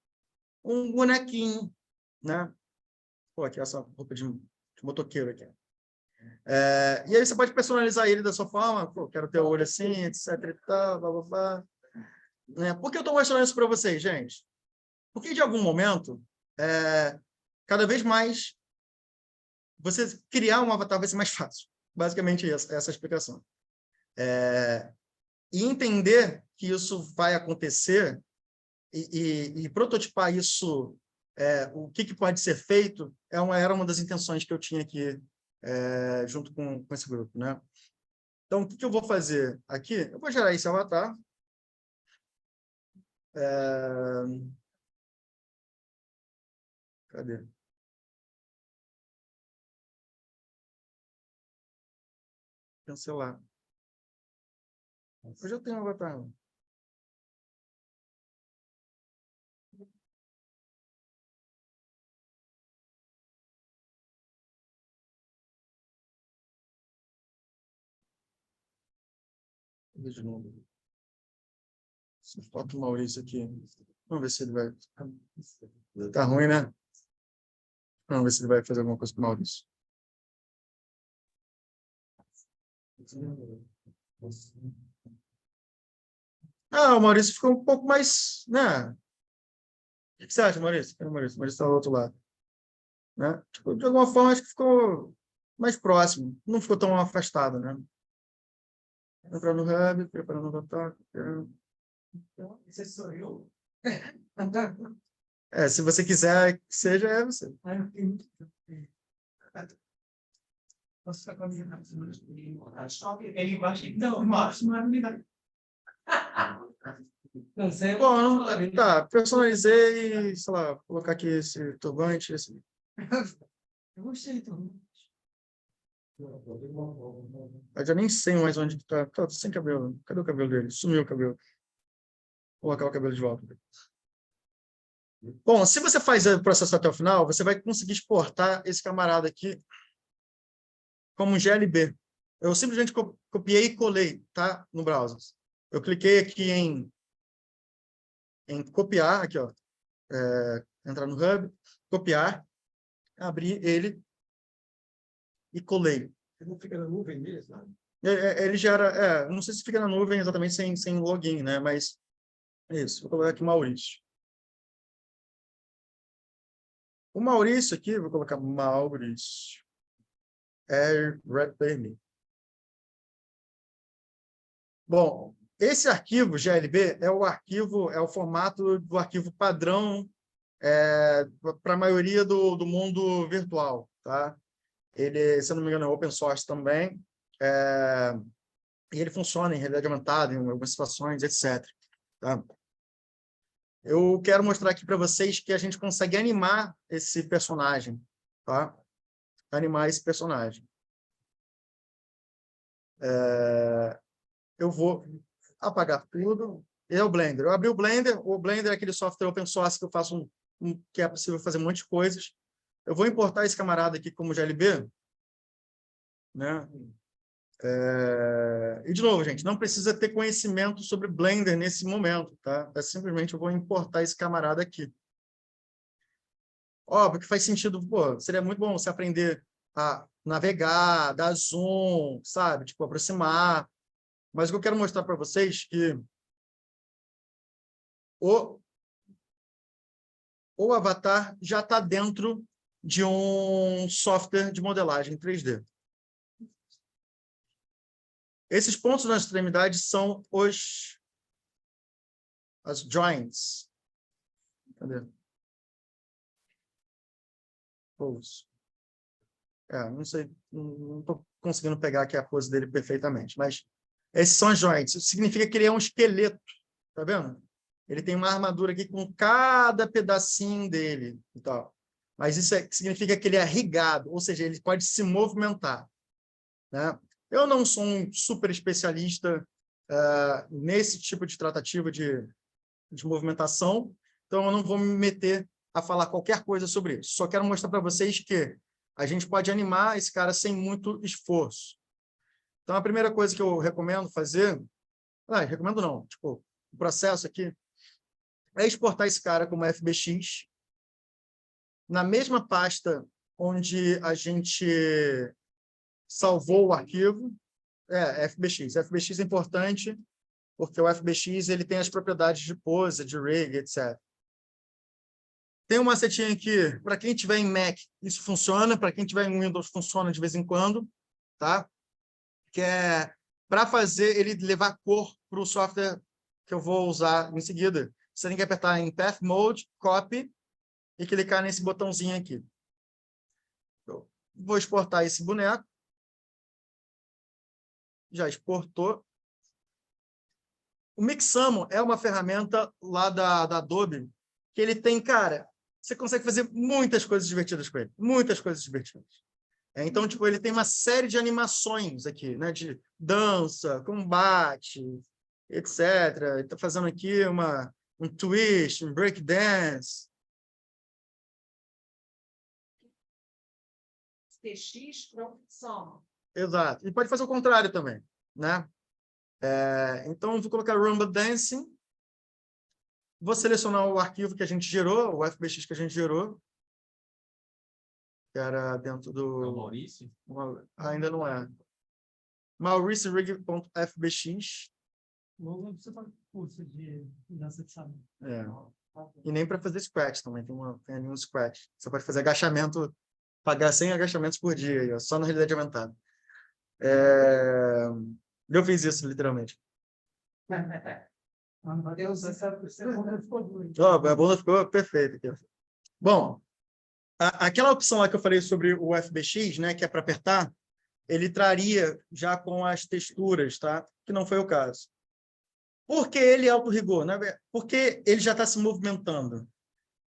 um bonequinho, né? Pô, aqui essa roupa de motoqueiro aqui. E aí você pode personalizar ele da sua forma. Pô, quero ter o olho assim, etc e tal, blá, blá, blá. Né? Por que eu estou mostrando isso para vocês, gente? Porque, de algum momento, cada vez mais, você criar um avatar vai ser mais fácil. Basicamente, essa é a explicação. E entender que isso vai acontecer e prototipar isso, o que pode ser feito, era uma das intenções que eu tinha aqui, junto com esse grupo, né? Então, o que eu vou fazer aqui? Eu vou gerar esse avatar. Cadê? Cancelar. Eu já tenho um avatar. De novo. Falta o Maurício aqui. Vamos ver se ele vai... Tá ruim, né? Vamos ver se ele vai fazer alguma coisa com o Maurício. O Maurício ficou um pouco mais... né? O que você acha, Maurício? O Maurício está do outro lado. Né? Tipo, de alguma forma, acho que ficou mais próximo. Não ficou tão afastado, né? Entrar no Hub, preparando o avatar. Você sou eu? Se você quiser que seja, é você. Posso ficar com a minha ele embaixo. Não, máximo é unidade. Bom, tá, personalizei, sei lá, colocar aqui esse turbante, esse... Eu gostei, então. Eu já nem sei mais onde está. Tá sem cabelo. Cadê o cabelo dele? Sumiu o cabelo. Vou colocar o cabelo de volta. Bom, se você faz o processo até o final, você vai conseguir exportar esse camarada aqui como um GLB. Eu simplesmente copiei e colei, tá? No browser. Eu cliquei aqui em copiar, aqui, ó. Entrar no Hub, copiar, abrir ele e colei. Ele não fica na nuvem mesmo, né? Ele gera... não sei se fica na nuvem exatamente sem login, né? Mas é isso. Vou colocar aqui Maurício. O Maurício aqui, vou colocar Maurício. Bom, esse arquivo GLB é o formato do arquivo padrão para a maioria do mundo virtual, tá? Ele, se eu não me engano, é open source também, e ele funciona em realidade aumentada, em algumas situações, etc. Tá? Eu quero mostrar aqui para vocês que a gente consegue animar esse personagem, tá? Animar esse personagem. Eu vou apagar tudo. É o Blender. Eu abri o Blender é aquele software open source que eu faço que é possível fazer um monte de coisas. Eu vou importar esse camarada aqui como GLB, né? E, de novo, gente, não precisa ter conhecimento sobre Blender nesse momento, tá? Simplesmente eu vou importar esse camarada aqui. Óbvio que faz sentido, pô, seria muito bom você aprender a navegar, dar zoom, sabe? Tipo, aproximar. Mas o que eu quero mostrar para vocês é que o avatar já está dentro de um software de modelagem 3D. Esses pontos na extremidade são as joints. Cadê? Pose. Não sei, não estou conseguindo pegar aqui a pose dele perfeitamente, mas esses são as joints. Isso significa que ele é um esqueleto, tá vendo? Ele tem uma armadura aqui com cada pedacinho dele e tal. Mas isso significa que ele é rigado, ou seja, ele pode se movimentar, né? Eu não sou um super especialista nesse tipo de tratativa de movimentação, então eu não vou me meter a falar qualquer coisa sobre isso. Só quero mostrar para vocês que a gente pode animar esse cara sem muito esforço. Então, a primeira coisa que eu recomendo fazer... recomendo não. Tipo, o processo aqui é exportar esse cara como FBX na mesma pasta onde a gente salvou o arquivo. FBX. FBX é importante porque o FBX ele tem as propriedades de pose, de rig, etc. Tem uma setinha aqui, para quem tiver em Mac, isso funciona, para quem tiver em Windows, funciona de vez em quando, tá? Que é para fazer ele levar cor para o software que eu vou usar em seguida. Você tem que apertar em Path Mode, Copy, e clicar nesse botãozinho aqui. Eu vou exportar esse boneco. Já exportou. O Mixamo é uma ferramenta lá da Adobe, que ele tem, cara, você consegue fazer muitas coisas divertidas com ele. Muitas coisas divertidas. Então, tipo, ele tem uma série de animações aqui, né? De dança, combate, etc. Ele está fazendo aqui um twist, um breakdance. TX para Mixamo. Exato. E pode fazer o contrário também, né? Então, vou colocar Rumba Dancing. Vou selecionar o arquivo que a gente gerou, o FBX que a gente gerou. Que era dentro do... É o Maurício? Ainda não é. mauriciorig.fbx. Não precisa fazer curso de dança de salão. E nem para fazer scratch também. Tem ali um scratch. Você pode fazer agachamento, pagar 100 agachamentos por dia, aí, ó, só na realidade aumentada. Eu fiz isso, literalmente. Deus, essa bunda ficou doida. A bunda ficou perfeita. Bom, aquela opção lá que eu falei sobre o FBX, né, que é para apertar, ele traria já com as texturas, tá? Que não foi o caso. Por que ele é autorrigor? Né? Porque ele já está se movimentando.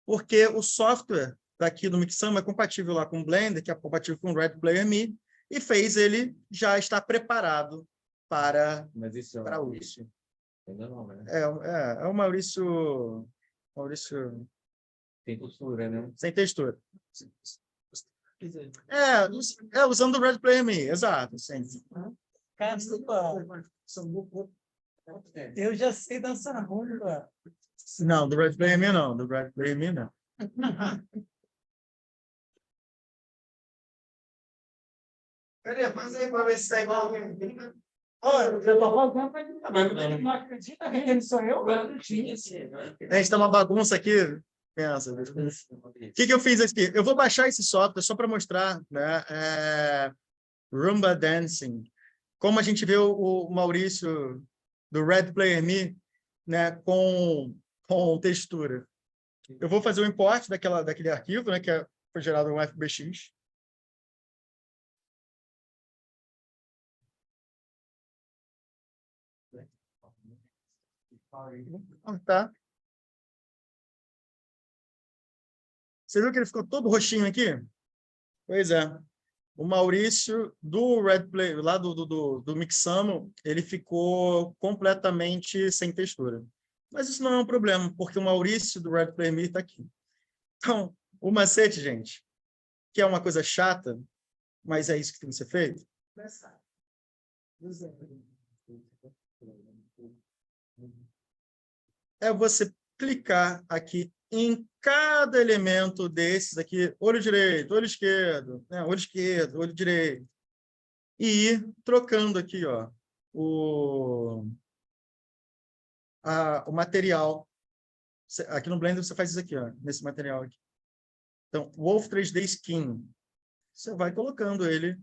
Porque o software daqui do Mixamo é compatível lá com o Blender, que é compatível com o Red Player Me, e fez ele já estar preparado para uso. Ainda não, né? É o Maurício... Tem textura, né? Sem textura. Usando o Red Player Me, exato. Sim. Eu já sei dançar rumba. Não, do Red Player Me não. Do Red Player Me não. Cadê? Faz aí para ver se está igual. Olha, eu estou fazendo, mas não acredita que ele sou eu? A gente está uma bagunça aqui. Pensa. O que eu fiz aqui? Eu vou baixar esse software só para mostrar, né? Rumba Dancing. Como a gente vê o Maurício do Red Player Me, né, com textura. Eu vou fazer o import daquele arquivo, né, que foi gerado no FBX. Tá. Você viu que ele ficou todo roxinho aqui? Pois é. O Maurício do Red Play, lá do Mixamo, ele ficou completamente sem textura. Mas isso não é um problema, porque o Maurício do Red Play Me está aqui. Então, o macete, gente, que é uma coisa chata, mas é isso que tem que ser feito. É você clicar aqui em cada elemento desses aqui, olho direito, olho esquerdo, né? Olho esquerdo, olho direito, e ir trocando aqui, ó, o material. Aqui no Blender você faz isso aqui, ó, nesse material aqui. Então, Wolf 3D Skin. Você vai colocando ele.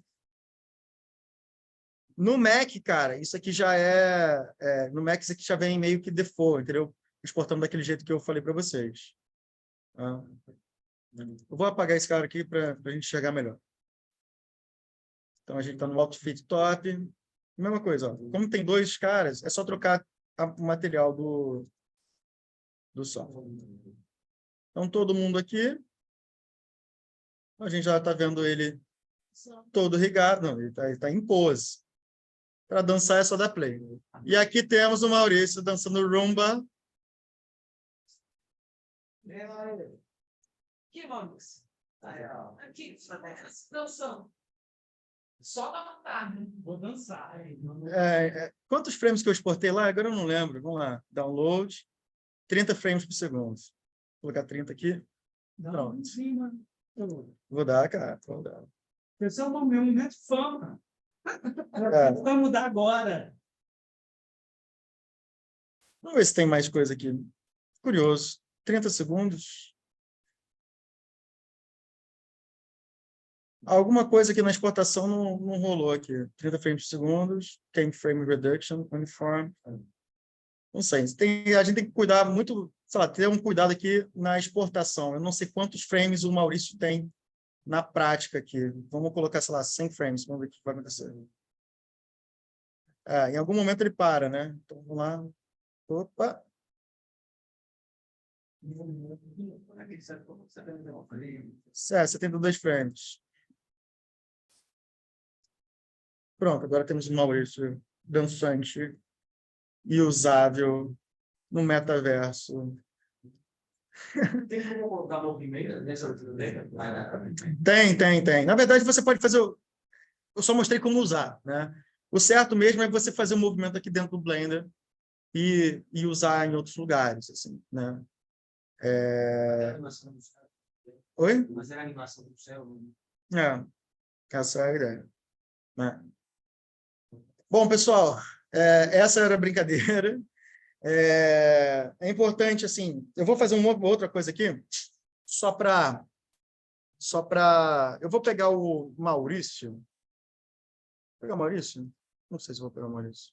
No Mac, cara, isso aqui já no Mac isso aqui já vem meio que default, entendeu? Exportando daquele jeito que eu falei para vocês. Eu vou apagar esse cara aqui para a gente enxergar melhor. Então, a gente está no Outfit Top. Mesma coisa, ó. Como tem dois caras, é só trocar o material do software. Então, todo mundo aqui. A gente já está vendo ele todo rigado. Não, ele está em pose. Para dançar é só dar play. E aqui temos o Maurício dançando rumba. Que vamos? Aqui, dançando. Só na tarde. Vou dançar. Quantos frames que eu exportei lá? Agora eu não lembro. Vamos lá. Download. 30 frames por segundo. Vou colocar 30 aqui. Pronto. Vou dar, cara. Vou dar. Esse é o momento de fama. Vai mudar agora. Vamos ver se tem mais coisa aqui. Curioso. 30 segundos. Alguma coisa aqui na exportação não rolou aqui. 30 frames por segundo. Game frame reduction, uniform. Não sei. A gente tem que cuidar muito, sei lá, ter um cuidado aqui na exportação. Eu não sei quantos frames o Maurício tem na prática aqui. Vamos colocar, sei lá, 100 frames. Vamos ver o que vai acontecer. Em algum momento ele para, né? Então, vamos lá. Opa! 72 frames. Pronto, agora temos o Maurício dançante e usável no metaverso. Tem como colocar movimento nessa Tem. Na verdade, você pode fazer... Eu só mostrei como usar, né? O certo mesmo é você fazer um movimento aqui dentro do Blender e usar em outros lugares, assim, né? Oi? Mas era a animação do céu. Essa é a ideia, né? Bom, pessoal, essa era a brincadeira. É importante, assim, eu vou fazer uma outra coisa aqui, só para... Eu vou pegar o Maurício. Vou pegar o Maurício? Não sei se vou pegar o Maurício.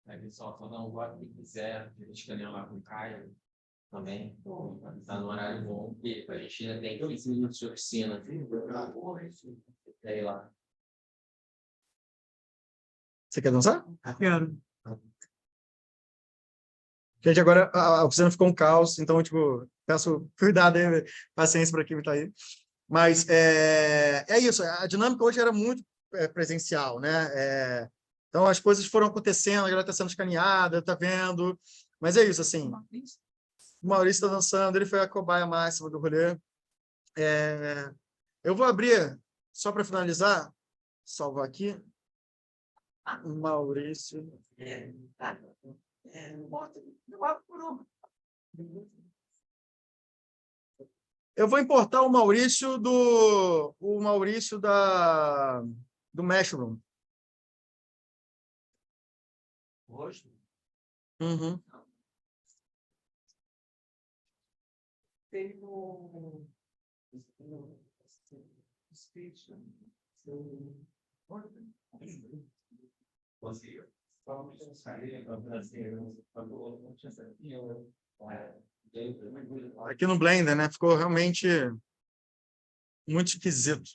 Aí, só não gosta quem quiser, escanear lá com o Caio também. Está no horário bom, porque a gente ainda tem 15 minutos de oficina. Aí lá. Você quer dançar? Quero. Gente, agora a oficina ficou um caos, então, tipo, peço cuidado aí, paciência para quem está aí. Mas é isso, a dinâmica hoje era muito presencial, né? Então, as coisas foram acontecendo, a galera está sendo escaneada, está vendo. Mas é isso, assim. O Maurício está dançando, ele foi a cobaia máxima do rolê. Eu vou abrir, só para finalizar, salvar aqui. Maurício. Eu vou importar o Maurício do Mushroom. Hoje? Uhum. Tem no speech. Aqui no Blender, né? Ficou realmente muito esquisito.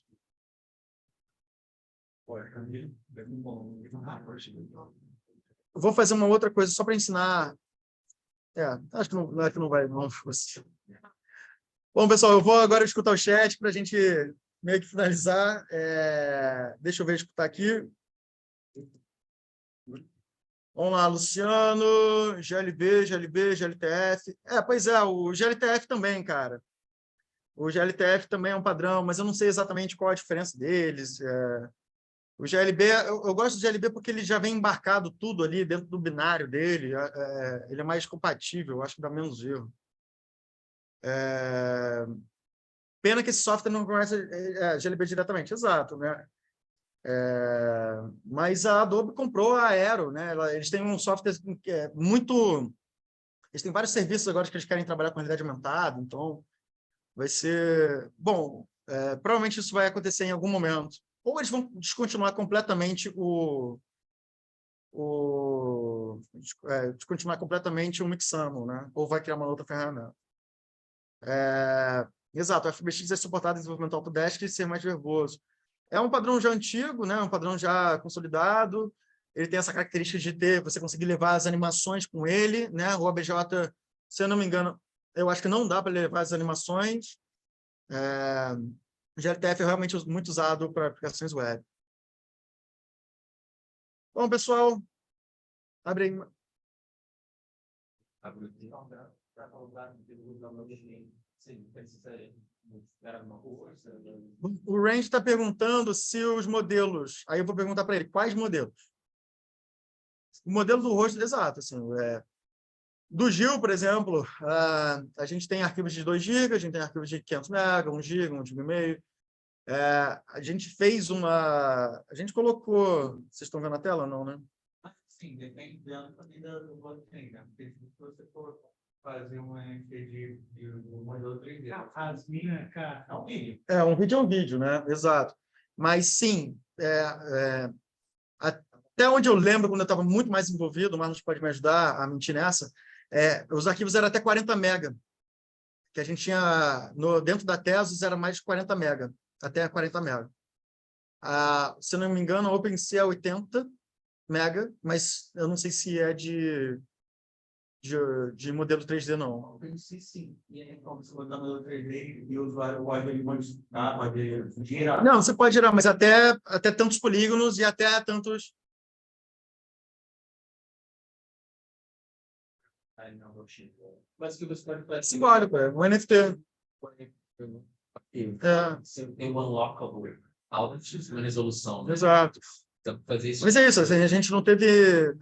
Eu vou fazer uma outra coisa só para ensinar. Acho que não vai. Não. Bom, pessoal, eu vou agora escutar o chat para a gente meio que finalizar. Deixa eu ver, escutar aqui. Vamos lá, Luciano, GLB, GLTF. Pois é, o GLTF também, cara. O GLTF também é um padrão, mas eu não sei exatamente qual a diferença deles. O GLB, eu gosto do GLB porque ele já vem embarcado tudo ali dentro do binário dele. Ele é mais compatível, eu acho que dá menos erro. Pena que esse software não conhece GLB diretamente, exato, né? Mas a Adobe comprou a Aero, né? Eles têm um software que é muito... Eles têm vários serviços agora que eles querem trabalhar com realidade aumentada, então vai ser... Bom, provavelmente isso vai acontecer em algum momento. Ou eles vão descontinuar completamente o Mixamo, né? Ou vai criar uma outra ferramenta. Exato, o FBX é suportado em desenvolvimento Autodesk e ser mais verboso. É um padrão já antigo, né? Um padrão já consolidado. Ele tem essa característica de você conseguir levar as animações com ele, né? O OBJ, se eu não me engano, eu acho que não dá para levar as animações. O GLTF é realmente muito usado para aplicações web. Bom, pessoal, abre aí. O Range está perguntando se os modelos... Aí eu vou perguntar para ele, quais modelos? O modelo do rosto, exato. Assim, do Gil, por exemplo, a gente tem arquivos de 2 GB, a gente tem arquivos de 500 MB, 1 GB, 1 GB e meio. A gente fez uma... A gente colocou... Vocês estão vendo a tela ou não, né? Sim, depende também do blockchain, né? Porque se você for fazer uma MPG do modelo 3D, as minhas, cara, é um vídeo. Um vídeo é um vídeo, né? Exato. Mas, sim, até onde eu lembro, quando eu estava muito mais envolvido, o Marlos pode me ajudar a mentir nessa, os arquivos eram até 40 MB, que a gente tinha, dentro da Tezos, era mais de 40 MB, até 40 MB. Se não me engano, a OpenSea é 80 MB, mas eu não sei se é de modelo 3D, não. OpenSea, sim. E aí, como você botar modelo 3D e o usuário pode modificar, pode girar. Não, você pode girar, mas até tantos polígonos e até tantos... Mas que você pode fazer... Simbólico, um NFT. Você tem um unlockable, altíssima resolução. Né? Exato. Então, fazer isso... Mas é isso, assim, a gente não teve...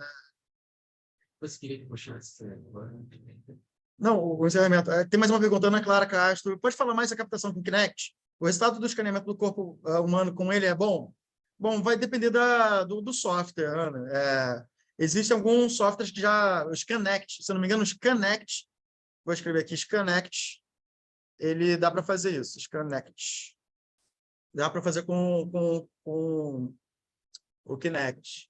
Você queria que puxasse agora? Não, o encerramento. Tem mais uma pergunta, Ana Clara Castro. Pode falar mais da captação com Kinect? O resultado do escaneamento do corpo humano com ele é bom? Bom, vai depender do software, Ana. Existem alguns softwares que já... O Scanect, se eu não me engano, o Scanect, vou escrever aqui, Scanect, ele dá para fazer isso, Scanect. Dá para fazer com o Kinect.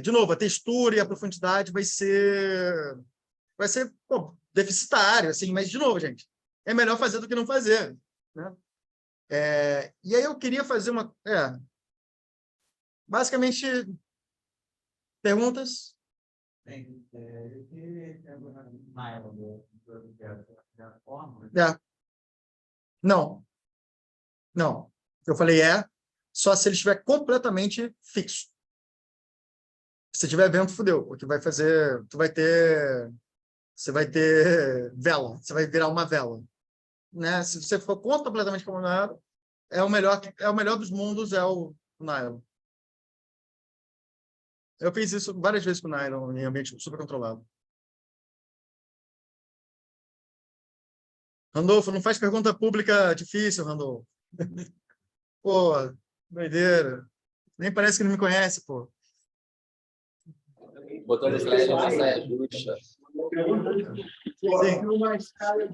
De novo, a textura e a profundidade vai ser deficitário, assim, mas, de novo, gente, é melhor fazer do que não fazer. Né? E aí eu queria fazer uma... basicamente, perguntas? Não. Não. Eu falei só se ele estiver completamente fixo. Se tiver vento, fudeu. O que vai fazer... Você vai ter vela. Você vai virar uma vela. Né? Se você for completamente combinado, o melhor dos mundos é o nylon. Eu fiz isso várias vezes com nylon em ambiente super controlado. Randolfo, não faz pergunta pública difícil, Randolfo. Pô, doideira. Nem parece que não me conhece, pô. Botando slide na saia justa. Uma escala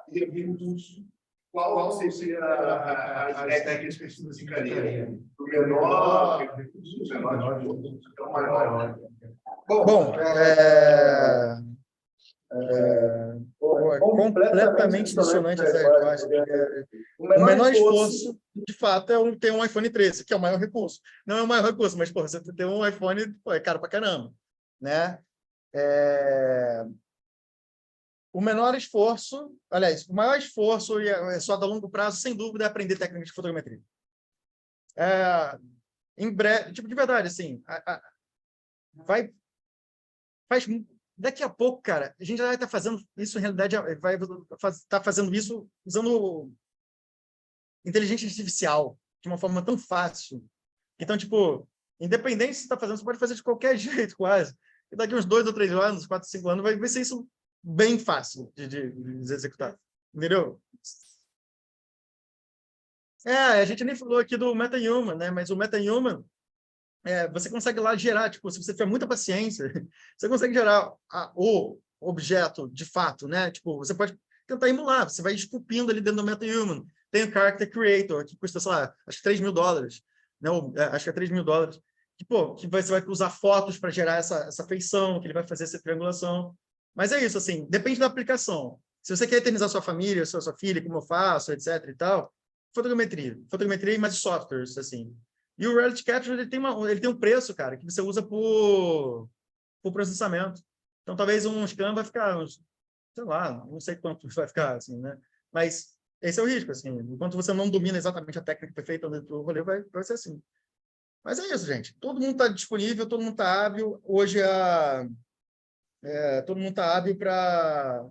de qual seria as técnicas que você indicaria? O menor, o maior. Bom, completamente dissonante essa resposta. O menor esforço, de fato, é ter um iPhone 13, que é o maior recurso. Não é o maior recurso, mas, você ter um iPhone é caro pra caramba. Né? O menor esforço, aliás, o maior esforço e só a longo prazo, sem dúvida, é aprender técnicas de fotogrametria. Em breve, de verdade, assim, daqui a pouco, cara, a gente já vai estar fazendo isso, em realidade, vai estar fazendo isso usando inteligência artificial de uma forma tão fácil. Então, tipo, independente se você está fazendo, você pode fazer de qualquer jeito, quase. E daqui uns 2 ou 3 anos, 4, 5 anos, vai ser isso bem fácil de executar. Entendeu? A gente nem falou aqui do MetaHuman, né? Mas o MetaHuman, você consegue lá gerar, tipo, se você tiver muita paciência, você consegue gerar o objeto de fato, né? Tipo, você pode tentar emular, você vai esculpindo ali dentro do MetaHuman. Tem o Character Creator, que custa, sei lá, acho que $3.000, não, acho que é $3.000, que você vai usar fotos para gerar essa feição, que ele vai fazer essa triangulação. Mas é isso, assim, depende da aplicação. Se você quer eternizar sua família, sua filha, como eu faço, etc. e tal, fotogrametria e mais softwares, assim. E o Reality Capture, ele tem um preço, cara, que você usa por processamento. Então, talvez um scan vai ficar, sei lá, não sei quanto vai ficar, assim, né? Mas esse é o risco, assim. Enquanto você não domina exatamente a técnica perfeita dentro do rolê, vai ser assim. Mas é isso, gente. Todo mundo está disponível, todo mundo está hábil. Hoje, todo mundo está hábil para,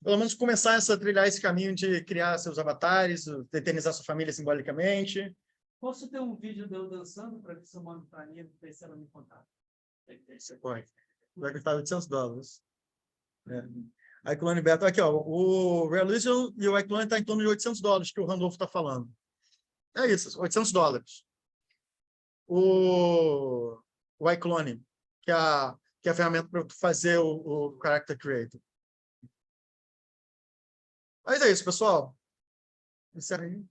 pelo menos, começar a trilhar esse caminho de criar seus avatares, eternizar sua família simbolicamente. Posso ter um vídeo de eu dançando para que seu mano para mim pensando me contar? Você pode. Vai custar $800. iClone Beto. Aqui, ó, o Religion e o iClone está em torno de $800 que o Randolph está falando. É isso, $800. O iClone, que é a ferramenta para fazer o Character Creator. Mas é isso, pessoal. Encerra aí.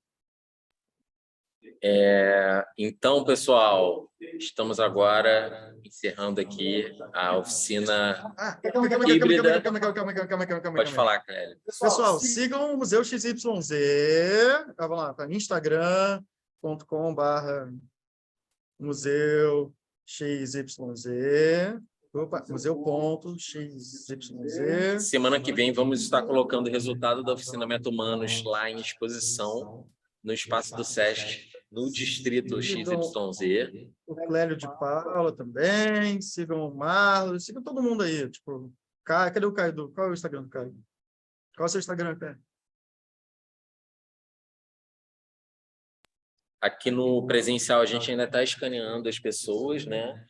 Então, pessoal, estamos agora encerrando aqui a oficina híbrida. Pode falar, Clélia. Pessoal, sigam o Museu XYZ. Vamos lá, para instagram.com/museu XYZ. Opa, museu.xyz. Semana que vem vamos estar colocando o resultado da oficina Meta-Humanos lá em exposição no espaço do SESC, no distrito XYZ. O Clélio de Paula também, sigam o Marlos, sigam todo mundo aí. Tipo, Caio, cadê o Caio? Qual é o Instagram do Caio? Qual é o seu Instagram, Caio? Aqui no presencial a gente ainda está escaneando as pessoas, né?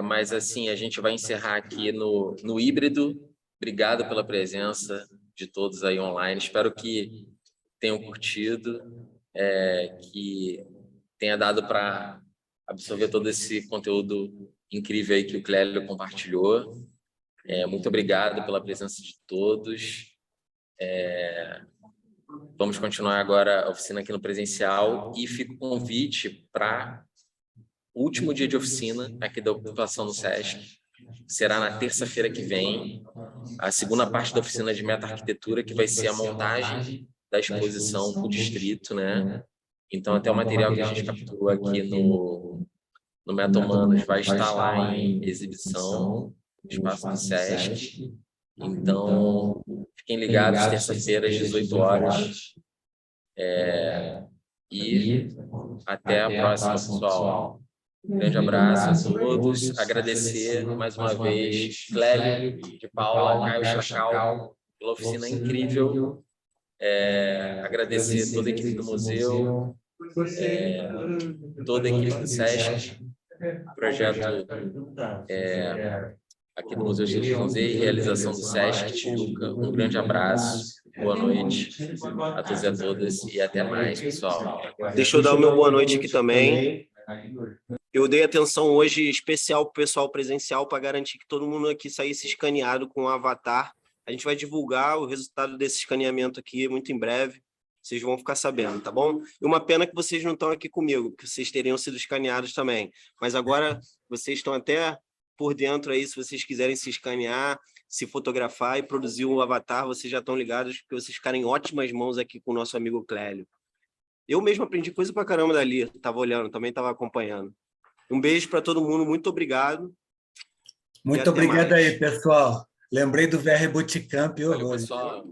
Mas assim, a gente vai encerrar aqui no híbrido. Obrigado pela presença de todos aí online. Espero que tenham curtido, que tenha dado para absorver todo esse conteúdo incrível aí que o Clélio compartilhou. Muito obrigado pela presença de todos. Vamos continuar agora a oficina aqui no presencial e fica o convite para o último dia de oficina aqui da ocupação no SESC. Será na terça-feira que vem, a segunda parte da oficina de meta-arquitetura, que vai ser a montagem da exposição para o distrito, né? Então, até o material que a gente capturou aqui no Meta-Humanos vai estar lá em exibição, no espaço do SESC. Então, fiquem ligados, terça-feira, às 18 horas. E até a próxima, pessoal. Um grande abraço a todos. Agradecer mais uma vez Clélio de Paula, Caio Chacal, pela oficina incrível. Agradecer toda a equipe do museu, toda a equipe do SESC, projeto aqui do Museu XYZ e realização do SESC Tijuca. Um grande abraço, boa noite a todos e a todas e até mais, pessoal. Deixa eu dar o meu boa noite aqui também. Eu dei atenção hoje especial para o pessoal presencial para garantir que todo mundo aqui saísse escaneado com o avatar. A gente vai divulgar o resultado desse escaneamento aqui muito em breve. Vocês vão ficar sabendo, tá bom? E uma pena que vocês não estão aqui comigo, que vocês teriam sido escaneados também. Mas agora vocês estão até por dentro aí, se vocês quiserem se escanear, se fotografar e produzir o avatar, vocês já estão ligados, porque vocês ficarem em ótimas mãos aqui com o nosso amigo Clélio. Eu mesmo aprendi coisa pra caramba dali, estava olhando, também estava acompanhando. Um beijo para todo mundo, muito obrigado. Muito obrigado aí, pessoal. Lembrei do VR Bootcamp e horror. Pessoal.